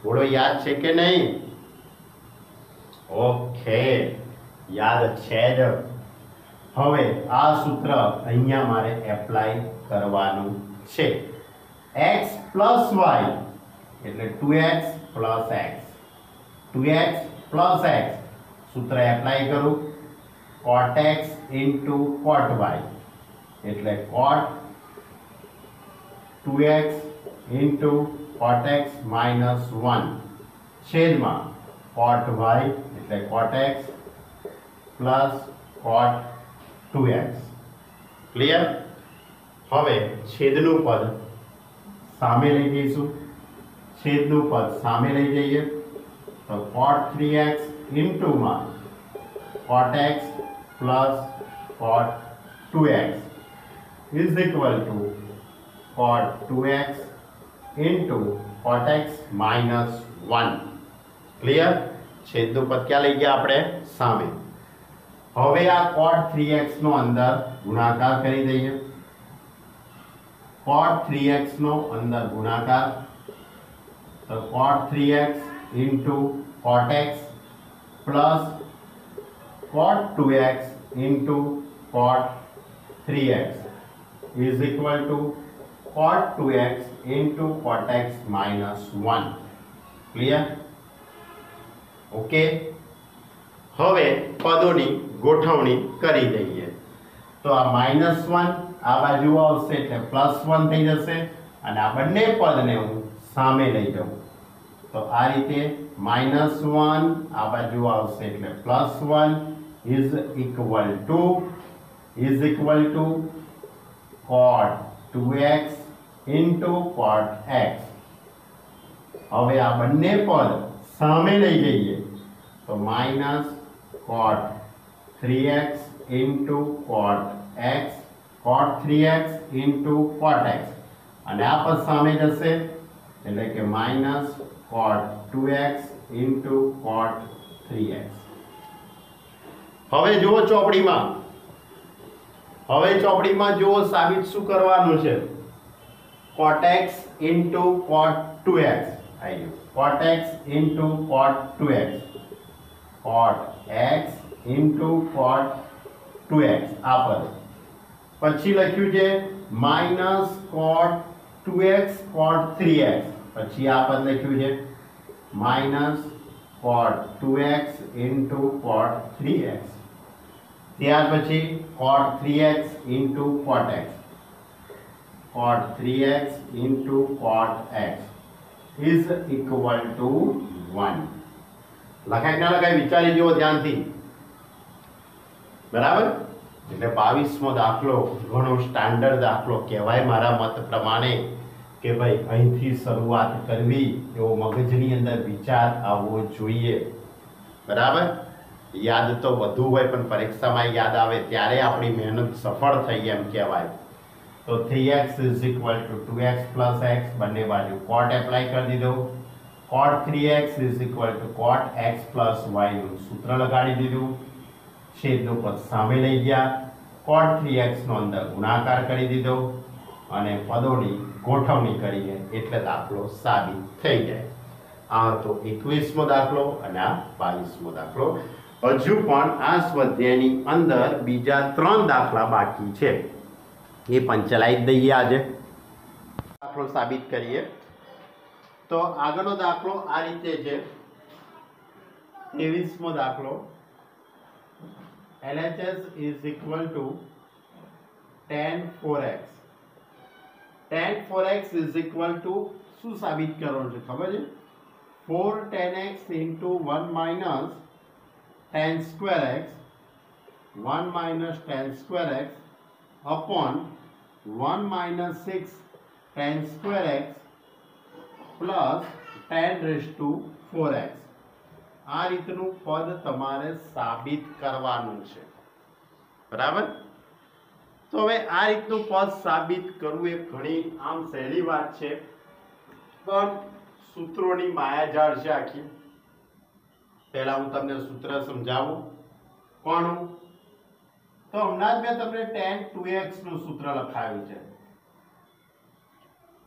બોલો યાદ છે કે નહીં ઓકે યાદ છે જ હવે આ સૂત્ર અહીંયા મારે એપ્લાય કરવાનું છે x plus y એટલે 2x plus x 2x plus x સૂત્ર એપ્લાય કરું cot x into cot y એટલે cot 2x into cot x minus 1 છેદમાં cot y એટલે cot x plus cot 2x clear હવે છેદનું પદ સામે લઈ જઈશું છેદનું પદ સામે લઈ જઈએ તો cot 3x into માં cot x plus cot 2x is equal to cot 2x into cot x minus 1 clear છેદનું પદ ક્યાં લઈ ગયા આપણે સામે હવે આ cot 3x નો અંદર ગુણાકાર કરી દઈએ cot 3x નો અંદર ગુણાકાર તો cot 3x into cot x plus cot 2x into cot 3x is equal to cot 2x into cot x minus 1 clear okay હવે પદોની ગોઠવણી કરી દઈએ તો આ -1 આ બાજુ આવશે એટલે +1 થઈ જશે અને આ બંને પદને હું સામે લઈ જાઉં તો આ રીતે -1 આ બાજુ આવશે એટલે +1 is equal to cot 2x into cot x હવે આ બંને પદ સામે લઈ જઈએ તો minus cot 3x into cot x cot 3x into cot x અને આ પદ સામે જશે એટલે કે minus cot 2x into cot 3x હવે જુઓ ચોપડીમાં જુઓ સાબિત શું કરવાનું છે cot x into cot 2x આવી ગયું cot x into cot 2x cot x into cot 2x આ પદ પછી લખ્યું છે minus cot 2x cot 3x પછી આ પદ લખ્યું છે minus cot 2x into cot 3x ત્યાર પછી cot 3x into cot x cot 3x into cot x is equal to 1 લખાય ના લખાય વિચારી જુઓ ધ્યાનથી બરાબર એટલે 22મો દાખલો ઘણો સ્ટાન્ડર્ડ દાખલો કહેવાય મારા મત પ્રમાણે કે ભાઈ અહીંથી શરૂઆત કરવી એવો મગજની અંદર વિચાર આવવો જોઈએ બરાબર યાદ તો બધું હોય પણ પરીક્ષામાં યાદ આવે ત્યારે આપણી મહેનત સફળ થઈ એમ કહેવાય તો 3x is equal to 2x plus x બંને બાજુ cot એપ્લાય કરી દીધો cot 3x is equal to cot x plus y નું સૂત્ર લગાડી દીધું છેદનું પદ સામે લઈ ગયા cot 3x નો અંદર ગુણાકાર કરી દીધો અને પદોની ગોઠવણી કરીને એટલે દાખલો સાબિત થઈ જાય આ તો 21મો દાખલો અને આ 22મો દાખલો હજુ પણ આ સ્વાધ્યાયની અંદર બીજા 3 દાખલા બાકી છે એ પણ ચલાવી દઈએ આજે દાખલો સાબિત કરીએ તો આગળનો દાખલો આ રીતે છે 23મો દાખલો LHS is equal to tan 4x tan 4x is equal to શું સાબિત કરવાનું છે ખબર છે 4 tan x into 1 minus tan square x, 1 minus tan square x upon 1 minus 6 tan square x plus tan raised to 4x. આ રીતનું પદ તમારે સાબિત કરવાનું છે, બરાબર? તો હવે આ રીતનું પદ સાબિત કરવું એ ઘણી આમ સહેલી વાત છે, પણ સૂત્રોની માયાજાળ છે આખી. પહેલા હું તમને સૂત્ર સમજાવું. કોનું? તો હમણાં જ મેં તમને tan 2x નું સૂત્ર લખાયું છે.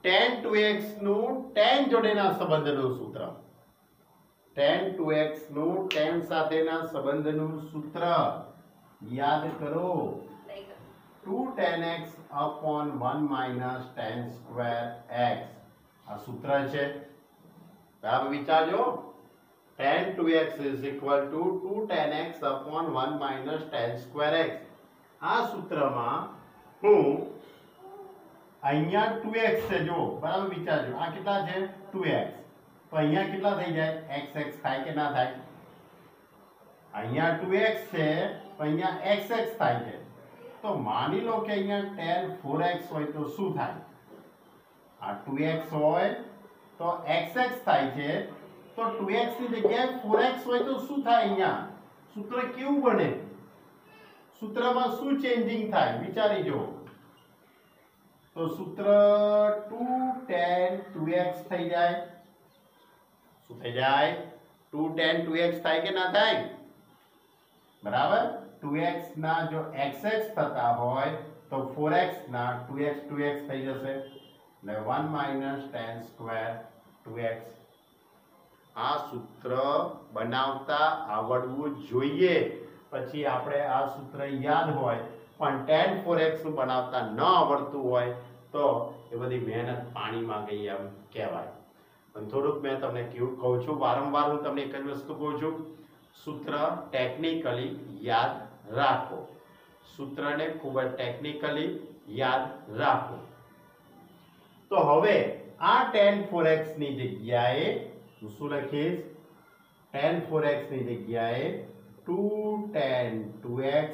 tan 2x નું tan જોડેના સંબંધનું સૂત્ર. tan 2x નું tan સાથેના સંબંધનું સૂત્ર યાદ કરો. 2 tan x upon 1 minus tan square x. આ સૂત્ર છે, બરાબર? વિચારજો. tan 2x is equal to 2 tan x upon 1 minus tan square x. આ સૂત્રમાં હું અહીંયા 2x છે, જો બરાબર વિચારજો. આ કેટલા છે? 2x. તો અહીંયા કેટલા થઈ જાય? xx થાય કે ના થાય? અહીંયા 2x છે, તો અહીંયા xx થાય છે. તો માની લો કે અહીંયા tan 4x હોય તો શું થાય? આ 2x હોય તો xx થાય છે. તો 2x ની જગ્યાએ 4x હોય તો શું થાય? અહીંયા સૂત્ર કેવું બને? સૂત્રમાં શું ચેન્જિંગ થાય? વિચારી જો. તો સૂત્ર 2 tan 2x થઈ જાય. શું થઈ જાય? 2 tan 2x થાય કે ના થાય? બરાબર? 2x ના જો xx થતા હોય તો 4x ના 2x 2x થઈ જશે, એટલે 1 minus tan square 2x. આ સૂત્ર બનાવતા આવડવું જોઈએ. પછી આપણે આ સૂત્ર યાદ હોય પણ tan 4x નું બનાવતા ન આવડતું હોય તો એ બધી મહેનત પાણીમાં ગઈ એમ કહેવાય. પણ થોડુંક મેં તમને કેવું કહું છું, વારંવાર હું તમને એક જ વસ્તુ કહું છું, સૂત્ર ટેકનિકલી યાદ રાખો. સૂત્રને ખૂબ જ ટેકનિકલી યાદ રાખો. તો હવે આ tan 4x ની જગ્યાએ હું શું લખીશ? tan 4x ની જગ્યાએ 2 tan 2x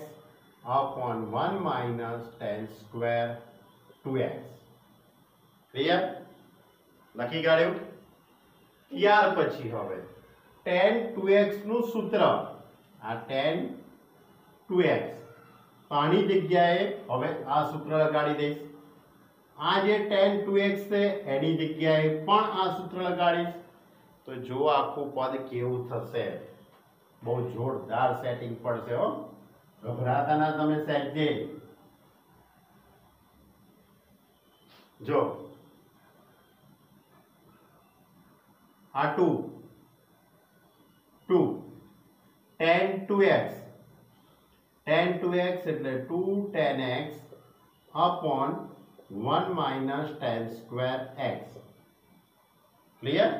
upon 1 minus tan square 2x. Clear? લખી કાઢ્યું? ત્યાર પછી હવે tan 2x નું સૂત્ર, આ tan 2x, તો આની જગ્યાએ હવે આ સૂત્ર લગાડી દઈશ. આ જે tan 2x છે એની જગ્યાએ પણ આ સૂત્ર લગાડીશ. તો જો આખું પદ કેવું થશે. બહુ જોરદાર સેટિંગ પડશે હો. ગભરાતા ના તમે સેટજે. જો આ 2 tan 2x, tan 2x એટલે 2 tan x upon 1 minus tan square x. Clear?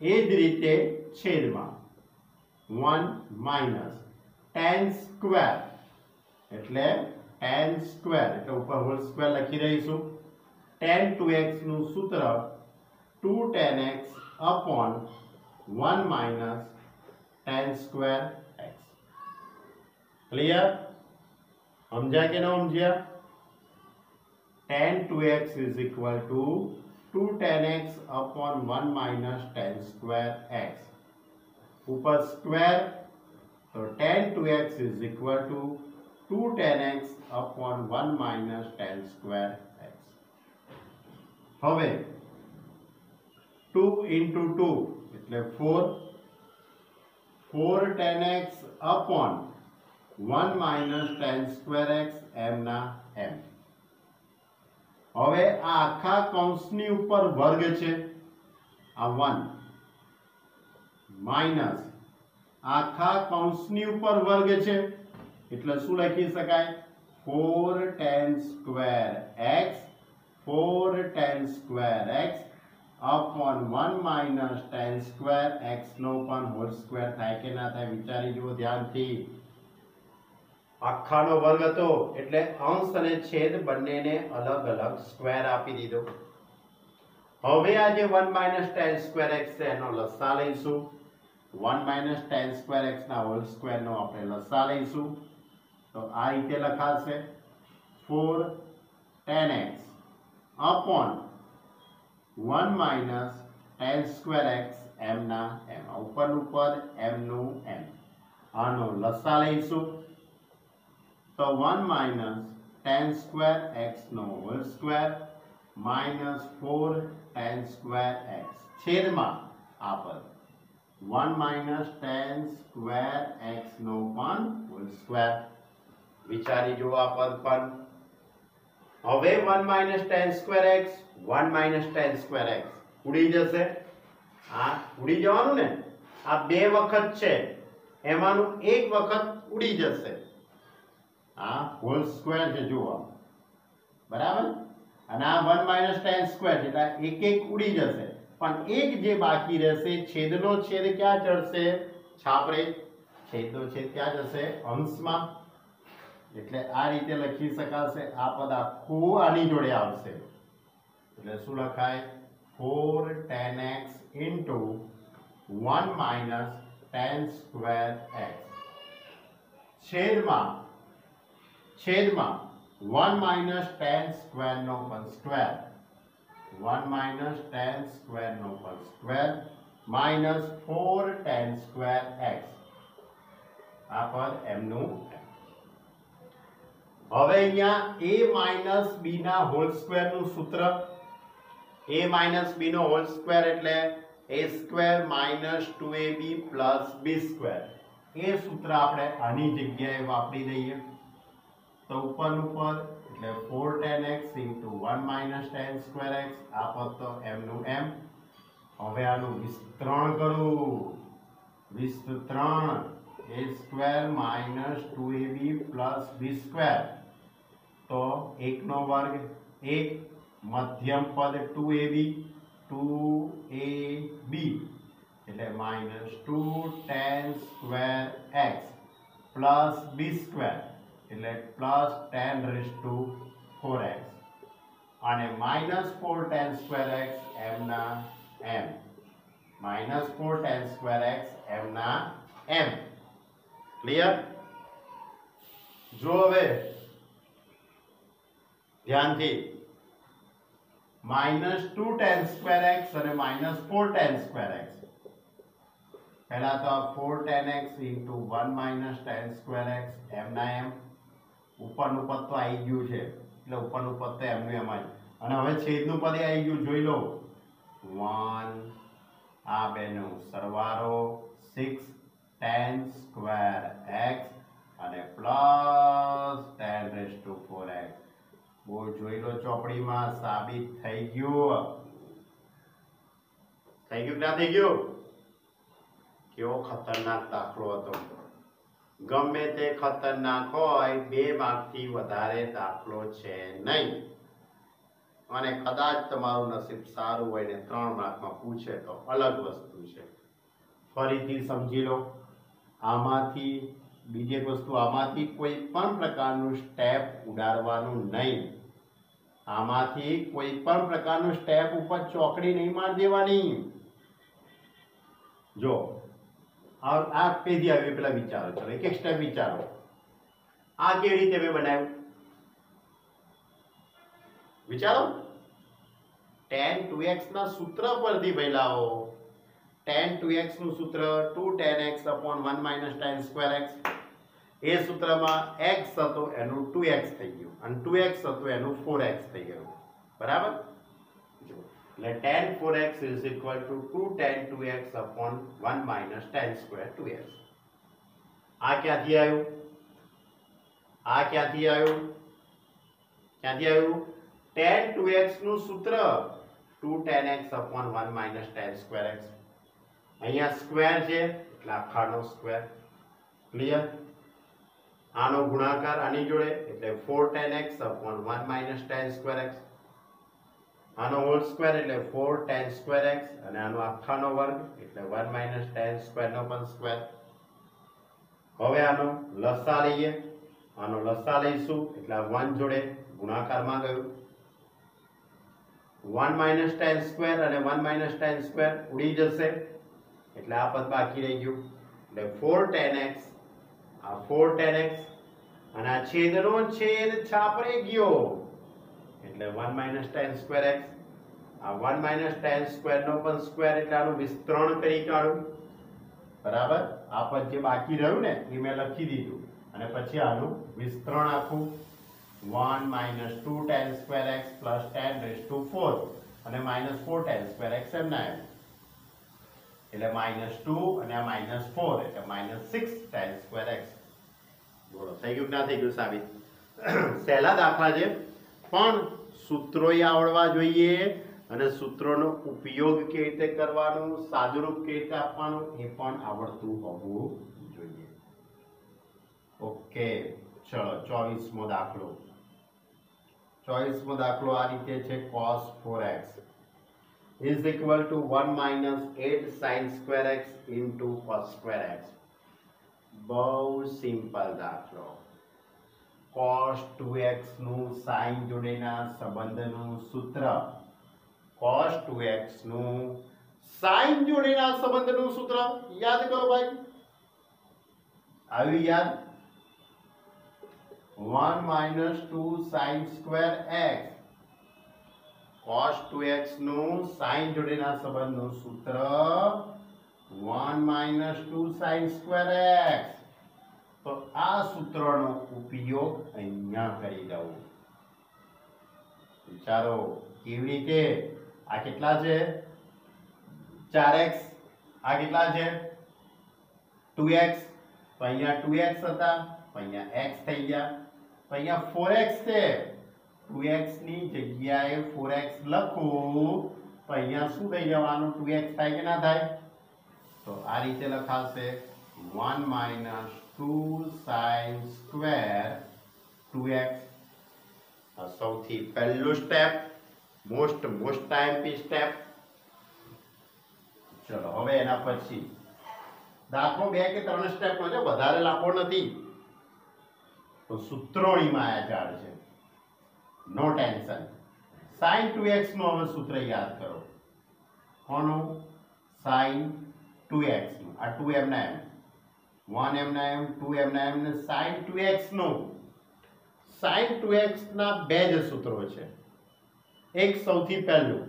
એ જ રીતે છેદમાં 1 minus tan square એટલે tan square એટલે ઉપર હોલ સ્ક્વેર લખી દઈશું. tan 2x નું સૂત્ર 2 tan x upon 1 minus tan square x. Clear? સમજ્યા કે ન સમજ્યા? tan 2x is equal to 2 tan x upon 1 minus tan square x. ऊपर स्क्वायर, तो tan 2x is equal to 2 tan x upon 1 minus tan square x. હવે 2 into 2 એટલે 4 tan x upon 1 minus tan square x m ના m. હવે આ આખા કૌંસની ઉપર વર્ગ છે, આ 1 માઈનસ આખા કૌંસની ઉપર વર્ગ છે એટલે શું લખી શકાય? 4 tan square x, 4 tan square x upon 1 minus tan square x નો પણ હોલ સ્ક્વેર થાય કે ના થાય? વિચારી જુઓ ધ્યાનથી. આખાનો વર્ગ હતો એટલે અંશ અને છેદ બંનેને અલગ અલગ સ્ક્વેર આપી દીધો. હવે આ જે 1 - tan સ્ક્વેર x છે એનો લસા લઈશું. 1 - tan સ્ક્વેર x ના હોલ સ્ક્વેર નો આપણે લસા લઈશું. તો આ રીતે લખાશે 4 tan x upon 1 - tan square x m ના m. ઉપરનું પદ m નું m. આનો લસા લઈશું. તો 1 - tan સ્ક્વેર x નો whole square -4 tan square x છેદમાં આ પદ 1 - tan સ્ક્વેર x નો પણ હોલ સ્ક્વેર. વિચારી જુઓ આ પદ પણ. હવે 1 - tan square x 1 - tan square x ઉડી જશે. આ ઉડી જવાનું ને. આ બે વખત છે એમાંનું એક વખત ઉડી જશે. આ હોલ સ્ક્વેર છે જુઓ બરાબર. અને આ 1 - tan સ્ક્વેર છે એટલે એક એક ઉડી જશે. પણ એક જે બાકી રહેશે છેદનો છેદ ક્યાં ચડશે? છાપરે. છેદનો છેદ ક્યાં જશે? અંશમાં. એટલે આ રીતે લખી શકાશે. આ પદ આખું આની જોડે આવશે. એટલે શું લખાય? 4 tan x into 1 - tan square x છેદમાં 1 - tan સ્ક્વેર નો પણ સ્ક્વેર 1 - tan સ્ક્વેર નો પણ સ્ક્વેર -4 tan સ્ક્વેર x. આ પદ m નું. હવે અહીંયા a - b ના હોલ સ્ક્વેર નું સૂત્ર. a - b નો હોલ સ્ક્વેર એટલે a square -2ab + b square. એ સૂત્ર આપણે આની જગ્યાએ વાપરી દઈએ. તો ઉપરનું પદ એટલે 4 tan x into 1 - tan square x. આ પદ તો m નું m. હવે આનું વિસ્તરણ કરું. વિસ્તરણ a square -2ab + b square. તો 1 નો વર્ગ 1 મધ્યમ પદ 2ab એટલે -2 tan square x + b square એટલે +10⁴x અને -4 tan સ્ક્વેર x m ના m. -4 tan square x m ના m. ક્લિયર? જો હવે ધ્યાનથી -2 tan સ્ક્વેર x અને -4 tan સ્ક્વેર x. પહેલા તો 4 tan x into 1 - tan square x m ના m. ઉપરનું પદ તો આવી ગયું છે એટલે ઉપરનું પદ તો m નું m જ. અને હવે છેદનું પદ આવી ગયું જોઈ લો. 1 આ બેનો સરવાળો 6 tan સ્ક્વેર x અને +10⁴x. બોલ જોઈ લો ચોપડીમાં. સાબિત થઈ ગયું. થઈ ગયું ના થઈ ગયું? કેવો ખતરનાક દાખલો હતો. ગમે તે ખતરનાક હોય 2 માર્કથી વધારે દાખલો છે નહીં. અને કદાચ તમારું નસીબ સારું હોય ને 3 માર્કમાં પૂછે તો અલગ વસ્તુ છે. ફરીથી સમજી લો. આમાંથી બીજી એક વસ્તુ, આમાંથી કોઈ પણ પ્રકારનું સ્ટેપ ઉડાડવાનું નહીં. આમાંથી કોઈ પણ પ્રકારનું સ્ટેપ ઉપર ચોકડી નહીં મારી દેવાની. જો આ પેજી આવી પેલા વિચારો. ચલો એક એક સ્ટેપ વિચારો. આ કેવી રીતે મેં બનાવ્યું વિચારો. tan 2x ના સૂત્ર પરથી ભઈલાઓ. tan 2x નું સૂત્ર 2 tan x upon 1 - tan square x. એ સૂત્રમાં x હતો એનું 2x થઈ ગયું અને 2x હતો એનું 4x થઈ ગયું. બરાબર? જો એટલે tan 4x is equal to 2 tan 2x upon 1 - tan square 2x. આ ક્યાંથી આવ્યું? આ ક્યાંથી આવ્યું? ક્યાંથી આવ્યું? tan 2x નું સૂત્ર 2 tan x upon 1 - tan square x. અહીંયા સ્ક્વેર છે એટલે આખાનો સ્ક્વેર. ક્લિયર? આનો ગુણાકાર આની જોડે એટલે 4 tan x upon 1 - tan square x. આનો હોલ સ્ક્વેર એટલે 4 tan સ્ક્વેર x અને આનો આખાનો વર્ગ એટલે 1 - tan સ્ક્વેર નો પણ સ્ક્વેર. હવે આનો લસા લઈએ. આનો લસા લઈશું એટલે 1 જોડે ગુણાકારમાં ગયું. 1 માઇનસ tan સ્ક્વેર અને 1 માઇનસ tan સ્ક્વેર ઉડી જશે એટલે આ પદ બાકી રહી ગયું એટલે 4 tan x આ 4 tan x અને આ છેદનો છેદ છાપરે ગયો એટલે 1 માઇનસ tan સ્ક્વેર x આ 1 માઇનસ tan સ્ક્વેર નો પણ સ્ક્વેર એટલે આનું વિસ્તરણ કરી કાઢું બરાબર આ પદ જે બાકી રહ્યું ને એ મેં લખી દીધું અને પછી આનું વિસ્તરણ આખું 1 minus 2 tan square x plus tan raised to 4 અને minus 4 tan square x એમના એમ એટલે -2 અને આ -4 એટલે -6 tan square x બોલો થઈ ગયું કે ના થઈ ગયું સાબિત સહેલા દાખલા છે પણ સૂત્રોય આવડવા જોઈએ અને સૂત્રોનો ઉપયોગ કેવી રીતે કરવાનો સાદુરૂપ કેવી રીતે આપવાનું એ પણ આવડતું હોવું જોઈએ ઓકે ચલો 24મો દાખલો 24મો દાખલો આ રીતે છે cos 4x is equal to 1 minus 8 sin square x into cos square x બહુ સિમ્પલ દાખલો cos 2x નું sin જોડેના સંબંધનું સૂત્ર cos 2x નું sin જોડેના સંબંધનું સૂત્ર યાદ કરો ભાઈ આવ્યું યાદ 1 minus 2 sin square x cos 2x નું sin જોડેના સંબંધનું સૂત્ર 1 minus 2 sin square x તો આ સૂત્રનો ઉપયોગ અહીંયા કરી દઉં વિચારો કેવી રીતે આ કેટલા છે 4x આ કેટલા છે 2x તો અહીંયા 2x હતા તો અહીંયા x થઈ ગયા તો અહીંયા 4x છે 2x ની જગ્યાએ 4x લખું તો અહીંયા શું થઈ જવાનું 2x થાય કે ના થાય તો આ રીતે લખાશે 1 minus 2 sin square 2x સૌથી પહેલું સ્ટેપ મોસ્ટ ટાઈમ સ્ટેપ ચલો હવે એના પછી દાખલો 2 કે 3 સ્ટેપનો છે વધારે લાંબો નથી તો સૂત્રોની માયાજાળ છે નો ટેન્શન sin 2x નું હવે સૂત્ર યાદ કરો કોનું sin 2x નું આ 2 m ના m 1 m ના m 2 m ના m ને sin 2x નું sin 2x ના બે જ સૂત્રો છે એક સૌથી પહેલું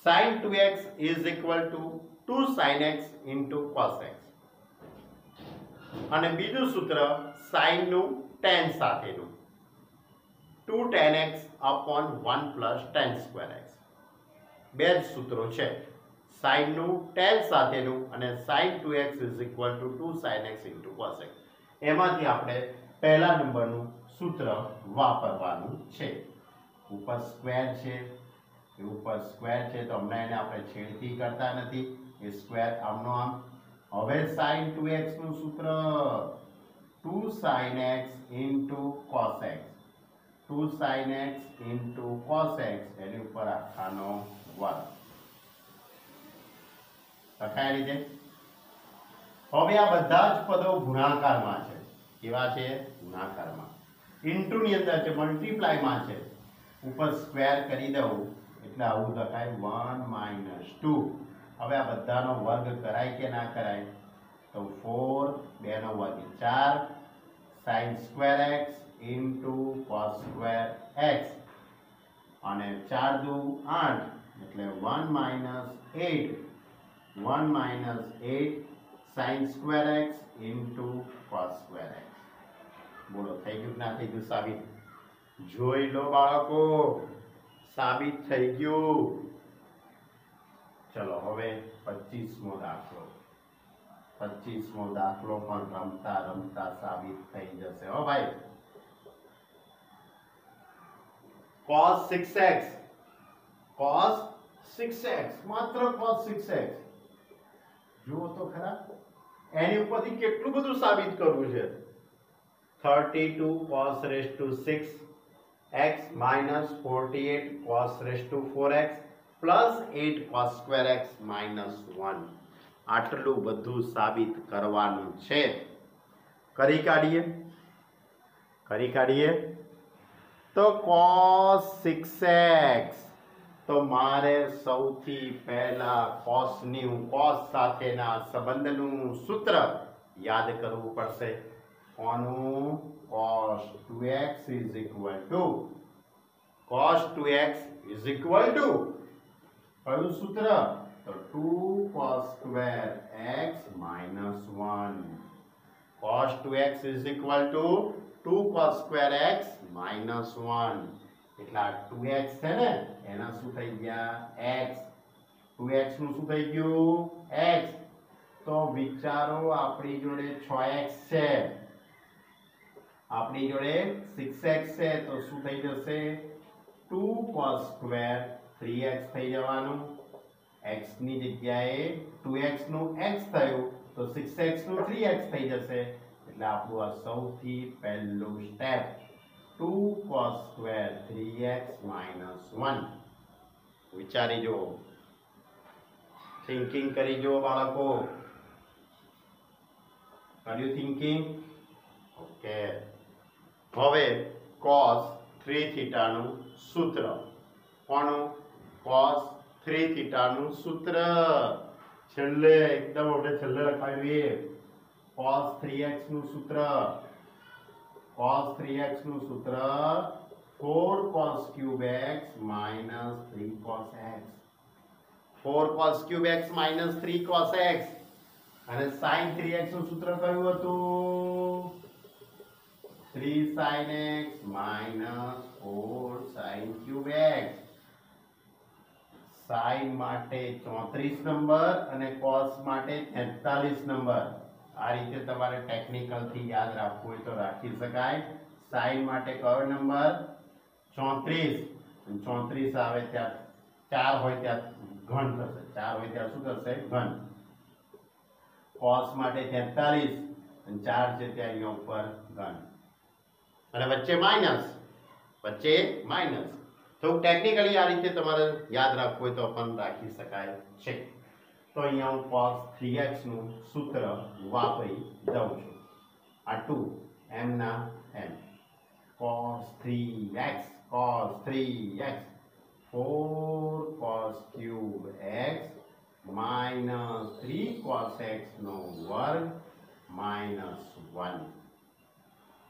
sin 2x is equal to 2 sin x into cos x અને બીજું સૂત્ર sin નું tan સાથેનું 2 tan x upon 1 plus tan square x બે જ સૂત્રો છે sin નું tan સાથેનું અને sin 2x is equal to 2 sin x into cos x એમાંથી આપણે પહેલા નંબરનું સૂત્ર વાપરવાનું છે ઉપર સ્ક્વેર છે એ ઉપર સ્ક્વેર છે તો હમણાં એને આપણે છેડતી કરતા નથી એ સ્ક્વેર આમનો આમ હવે sin 2x નું સૂત્ર 2 sin x into cos x 2 sin x into cos x એની ઉપર આખાનો વર્ગ લખાય રીતે હવે આ બધા જ પદો ગુણાકારમાં છે કેવા છે ગુણાકારમાં ઇન્ટુ ની અંદર છે મલ્ટીપ્લાય માં છે ઉપર સ્ક્વેર કરી દઉં એટલે આવું લખાય 1 minus 2 હવે આ બધાનો વર્ગ કરાય કે ના કરાય તો 4 2 નો વર્ગ 4 sin square x into cos square x અને 4 દુ 8 એટલે 1 minus 8 sin square x into cos square x બોલો થઈ ગયું ના થઈ ગયું સાબિત જોઈ લો બાળકો સાબિત થઈ ગયું ચલો હવે 25મો દાખલો 25મો દાખલો પણ રમતા રમતા સાબિત થઈ જશે હો ભાઈ cos 6x માત્ર cos 6x જુઓ તો ખરા એની ઉપરથી કેટલું બધું સાબિત કરવું છે 32 cos raised to 6 x minus 48 cos raised to 4x plus 8 cos square x minus 1 આટલું બધું સાબિત કરવાનું છે કરી કાઢીએ તો cos 6x તો તો મારે સૌથી પહેલા કોસની કોસ સાથેના સંબંધનું સૂત્ર યાદ કરવું પડશે. કોનું? cos 2x is equal to cos 2x is equal to કયું સૂત્ર? તો 2 cos square x minus 1. cos 2x is equal to 2 cos square x minus 1. એટલે 2x છે ને એના શું થઈ ગયા? x. 2x નું શું થઈ ગયું? x. તો વિચારો આપણી જોડે 6x છે, આપણી જોડે 6x છે, તો શું થઈ જશે? 2 cos square 3x થઈ જવાનું. x ની જગ્યાએ 2x નું x થયું તો 6x નું 3x થઈ જશે. એટલે આપણું આ સૌથી પહેલું step 2 cos square 3x minus 1. વિચારી જો, થિંકિંગ કરી જો બાળકો. Are you thinking? ઓકે. હવે cos 3 થીટા નું સૂત્ર. કોનું? cos 3 થીટા નું સૂત્ર છેલ્લે એકદમ આપણે છેલ્લે લખાવીએ. cos 3x નું સૂત્ર. cos 3x નું સૂત્ર 4 cos cube x minus 3 cos x. 4 cos cube x minus 3 cos x. અને sin 3x નું સૂત્ર કયું હતું? 3 sin x minus 4 sin cube x. sin માટે 34 નંબર અને cos માટે 43 નંબર. આ રીતે તમારે ટેકનિકલ થી યાદ રાખવું હોય તો રાખી શકાય. sin માટે કયો નંબર? 34. 34 આવે ત્યાં 4 હોય ત્યાં ઘન થશે. 4 હોય ત્યાં શું થશે? ઘન. cos માટે 43 અને 4 છે ત્યાં અહીંયા ઉપર ઘન. અને વચ્ચે માઈનસ. વચ્ચે માઈનસ. તો ટેકનિકલી આ રીતે તમારે યાદ રાખવું હોય તો પણ રાખી શકાય છે. તો અહીંયા હું cos 3x નું સૂત્ર વાપરી દઉં છું. આ 2 m ના m. cos 3x 4 cos cube x minus 3 cos x નો વર્ગ minus 1.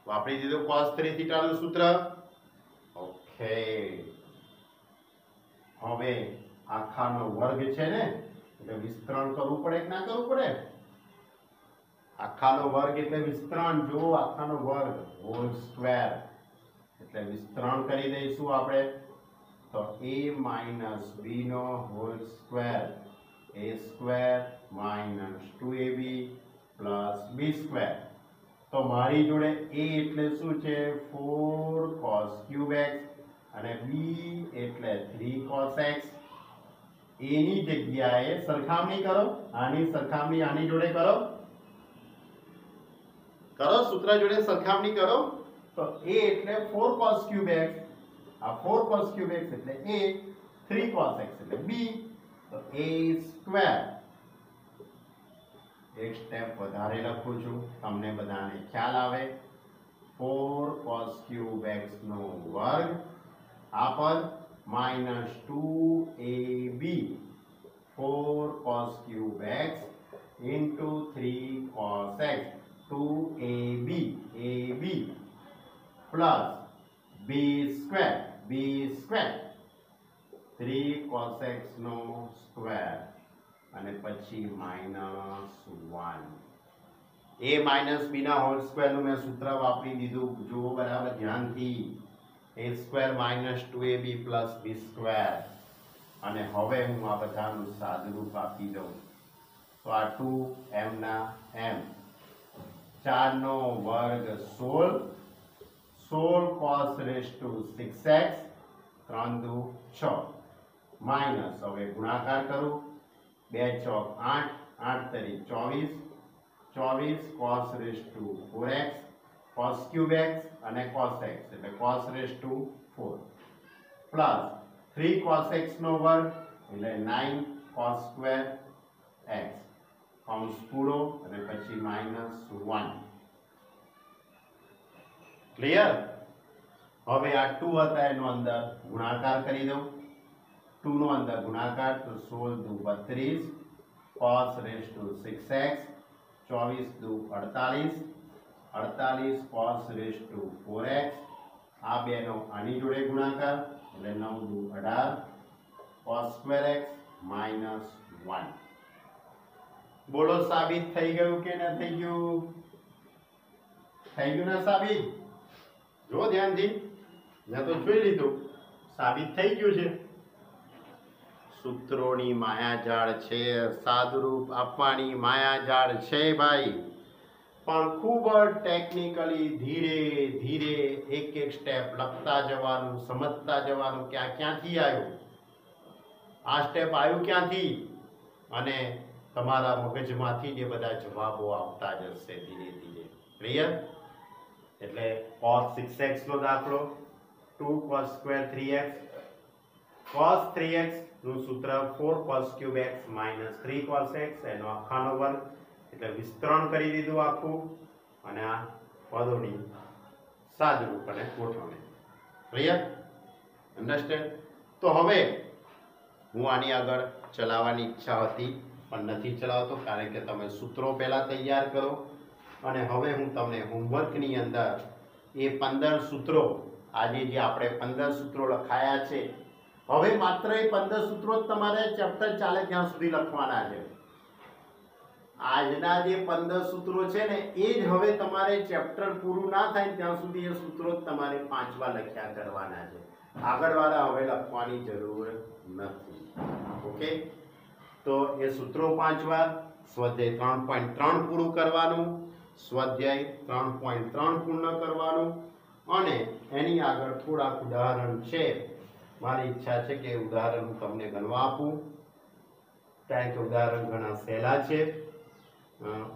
વાપરી દીધું cos 3 થીટા નું સૂત્ર. ઓકે. હવે આખાનો વર્ગ છે ને એટલે વિસ્તરણ કરવું પડે કે ના કરવું પડે? આખાનો વર્ગ એટલે વિસ્તરણ. જો આખાનો વર્ગ હોલ સ્ક્વેર એટલે વિસ્તરણ કરી દઈશું આપણે. તો a minus b નો whole square, a square minus 2ab plus b square. તો મારી જોડે a એટલે શું છે? 4 cos cube x અને b એટલે 3 cos x. a ની જગ્યાએ સરખામણી કરો. આની સરખામણી આની જોડે કરો. સૂત્ર જોડે સરખામણી કરો. તો a એટલે 4 cos cube x. આ 4 cos cube x એટલે a, 3 cos x એટલે b. તો a સ્ક્વેર. એક સ્ટેપ વધારે લખું છું તમને બધાને ખ્યાલ આવે. 4 cos cube x નો વર્ગ આ પદ minus 2ab 4 cos cube x into 3 cos x 2ab plus b square 3 cos x નો સ્ક્વેર અને પછી -1. a minus b ના હોલ સ્ક્વેર નું મેં સૂત્ર વાપરી દીધું. જુઓ બરાબર ધ્યાનથી. a square minus 2ab plus b square. અને હવે હું આ બધાનું સાદુરૂપ આપી દઉં. તો આ 2m ના m. 4 નો વર્ગ 16 cos raised to 6x 3 દુ 6 માઇનસ. હવે ગુણાકાર કરું. 2 ચોક 8 8 તરી 24 cos raised to 4x cos cube x અને cos x એટલે cos raised to 4 plus 3 cos x નો વર્ગ એટલે 9 cos square x કૌંસ પૂરો અને પછી -1. ક્લિયર? હવે આ 2 હતા એનો અંદર ગુણાકાર કરી દઉં. 2 નો અંદર ગુણાકાર તો 16 દુ 32 cos રેસ ટુ 6x 24 દુ 48 48 cos રેસ ટુ 4x આ બેનો આની જોડે ગુણાકાર એટલે 9 દુ 18 cos સ્ક્વેર x માઈનસ 1 બોલો સાબિત થઈ ગયું કે ન થઈ ગયું? થઈ ગયું ને સાબિત? જો ધ્યાનથી મેં તો જોઈ લીધું સાબિત થઈ ગયું છે. સૂત્રોની માયાજાળ છે, સાદુરૂપ આપવાની માયાજાળ છે ભાઈ, પણ ખૂબ જ ટેકનિકલી ધીરે ધીરે એક એક સ્ટેપ લખતા જવાનું, સમજતા જવાનું કે આ ક્યાંથી આવ્યું, આ સ્ટેપ આવ્યું ક્યાંથી, અને તમારા મગજમાંથી જે બધા જવાબો આવતા જશે ધીરે ધીરે. ક્લિયર? એટલે cos 6x નો દાખલો 2 cos square 3x cos 3x નું સૂત્ર 4 cos cube x minus 3 cos x એનો આખાનો વર્ગ એટલે વિસ્તરણ કરી દીધું આખું, અને આ પદોની સાદુરૂપ અને ગોઠવણી. ક્લિયર? અન્ડરસ્ટેન્ડ? તો હવે હું આની આગળ ચલાવવાની ઈચ્છા હતી પણ નથી ચલાવતો, કારણ કે તમે સૂત્રો પહેલા તૈયાર કરો, અને હવે હું તમને હોમવર્કની અંદર એ 15 સૂત્રો, આજે જે આપણે 15 સૂત્રો લખાયા છે, હવે માત્ર એ 15 સૂત્રો જ તમારે ચેપ્ટર ચાલે ત્યાં સુધી લખવાના છે. આજના જે 15 સૂત્રો છે ને એ જ હવે તમારે ચેપ્ટર પૂરું ના થાય ત્યાં સુધી એ સૂત્રો જ તમારે 5 વાર લખ્યા કરવાના છે. આગળવાળા હવે લખવાની જરૂર નથી. ઓકે? તો એ સૂત્રો 5 વાર, સ્વાધ્યાય 3.3 પૂરું કરવાનું, સ્વાધ્યાય 3.3 પૂર્ણ કરવાનું, અને એની આગળ થોડાક ઉદાહરણ છે. મારી ઈચ્છા છે કે ઉદાહરણ હું તમને ગણવા આપું, કારણ કે ઉદાહરણ ઘણા સહેલા છે.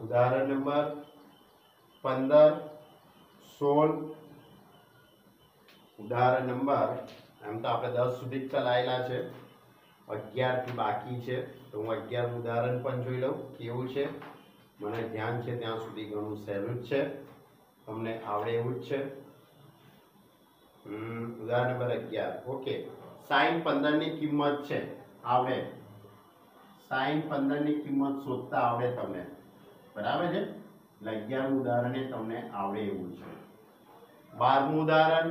ઉદાહરણ નંબર 15, 16, ઉદાહરણ નંબર, એમ તો આપણે 10 સુધી ચલાયેલા છે, 11 થી બાકી છે, તો હું 11 ઉદાહરણ પણ જોઈ લઉં કેવું છે. મને ધ્યાન છે ત્યાં સુધી ઘણું સહેલું જ છે, તમને આવડે એવું જ છે. ઉદાહરણ નંબર 11. ઓકે, sin 15 ની કિંમત છે, આવડે. sin 15 ની કિંમત શોધતા આવડે તમને, બરાબર છે? એટલે 11 ઉદાહરણ એ તમને આવડે એવું છે. 12મું ઉદાહરણ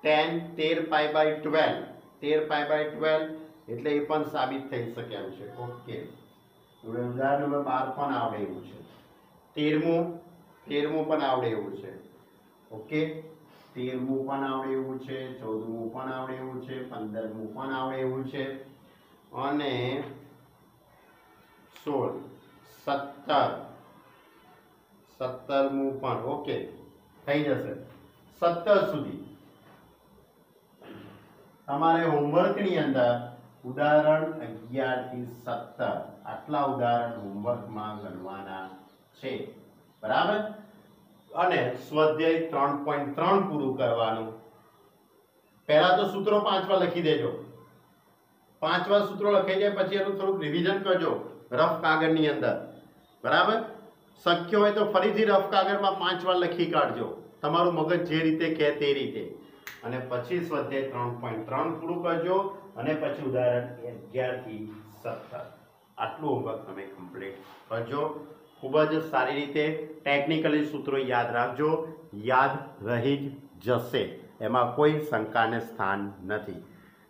tan 13π/12, 13π/12 એટલે એ પણ સાબિત થઈ શકે એમ છે. ઓકે, ઉદાહરણ નંબર 12 પણ આવડે એવું છે. 13મું પણ આવડે એવું છે. ઓકે, 13મું પણ આવડે એવું છે, 14મું પણ આવડે એવું છે, 15મું પણ આવડે એવું છે, અને 16, 17મું પણ. ઓકે, થઈ જશે 17 સુધી. તમારે હોમવર્કની અંદર ઉદાહરણ 11 થી 17 આટલા ઉદાહરણ હોમવર્કમાં ગણવાના છે, બરાબર? અને સ્વાધ્યાય 3.3 પૂરું કરવાનું. પહેલા તો સૂત્રો 5 વાર લખી દેજો. 5 વાર સૂત્રો લખાઈ જાય પછી એનું થોડુંક રિવિઝન કરજો રફ કાગળની અંદર, બરાબર? શક્ય હોય તો ફરીથી રફ કાગળમાં 5 વાર લખી કાઢજો, તમારું મગજ જે રીતે કહે તે રીતે, અને પછી સ્વાધ્યાય 3.3 પૂરું કરજો, અને પછી ઉદાહરણ 11 થી 17 આટલું હોમવર્ક તમે કમ્પ્લીટ કરજો. ખૂબ જ સારી રીતે ટેકનિકલી સૂત્રો યાદ રાખજો, યાદ રહી જ જશે, એમાં કોઈ શંકાને સ્થાન નથી.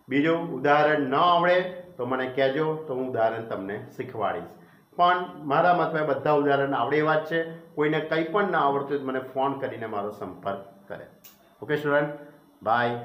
બીજું, ઉદાહરણ ન આવડે તો મને કહેજો, તો હું ઉદાહરણ તમને શીખવાડીશ. પણ મારા મતે બધા ઉદાહરણ આવડે એવા જ છે. કોઈને કંઈ પણ ના આવડતું હોય તો મને ફોન કરીને મારો સંપર્ક કરે. Okay student, by.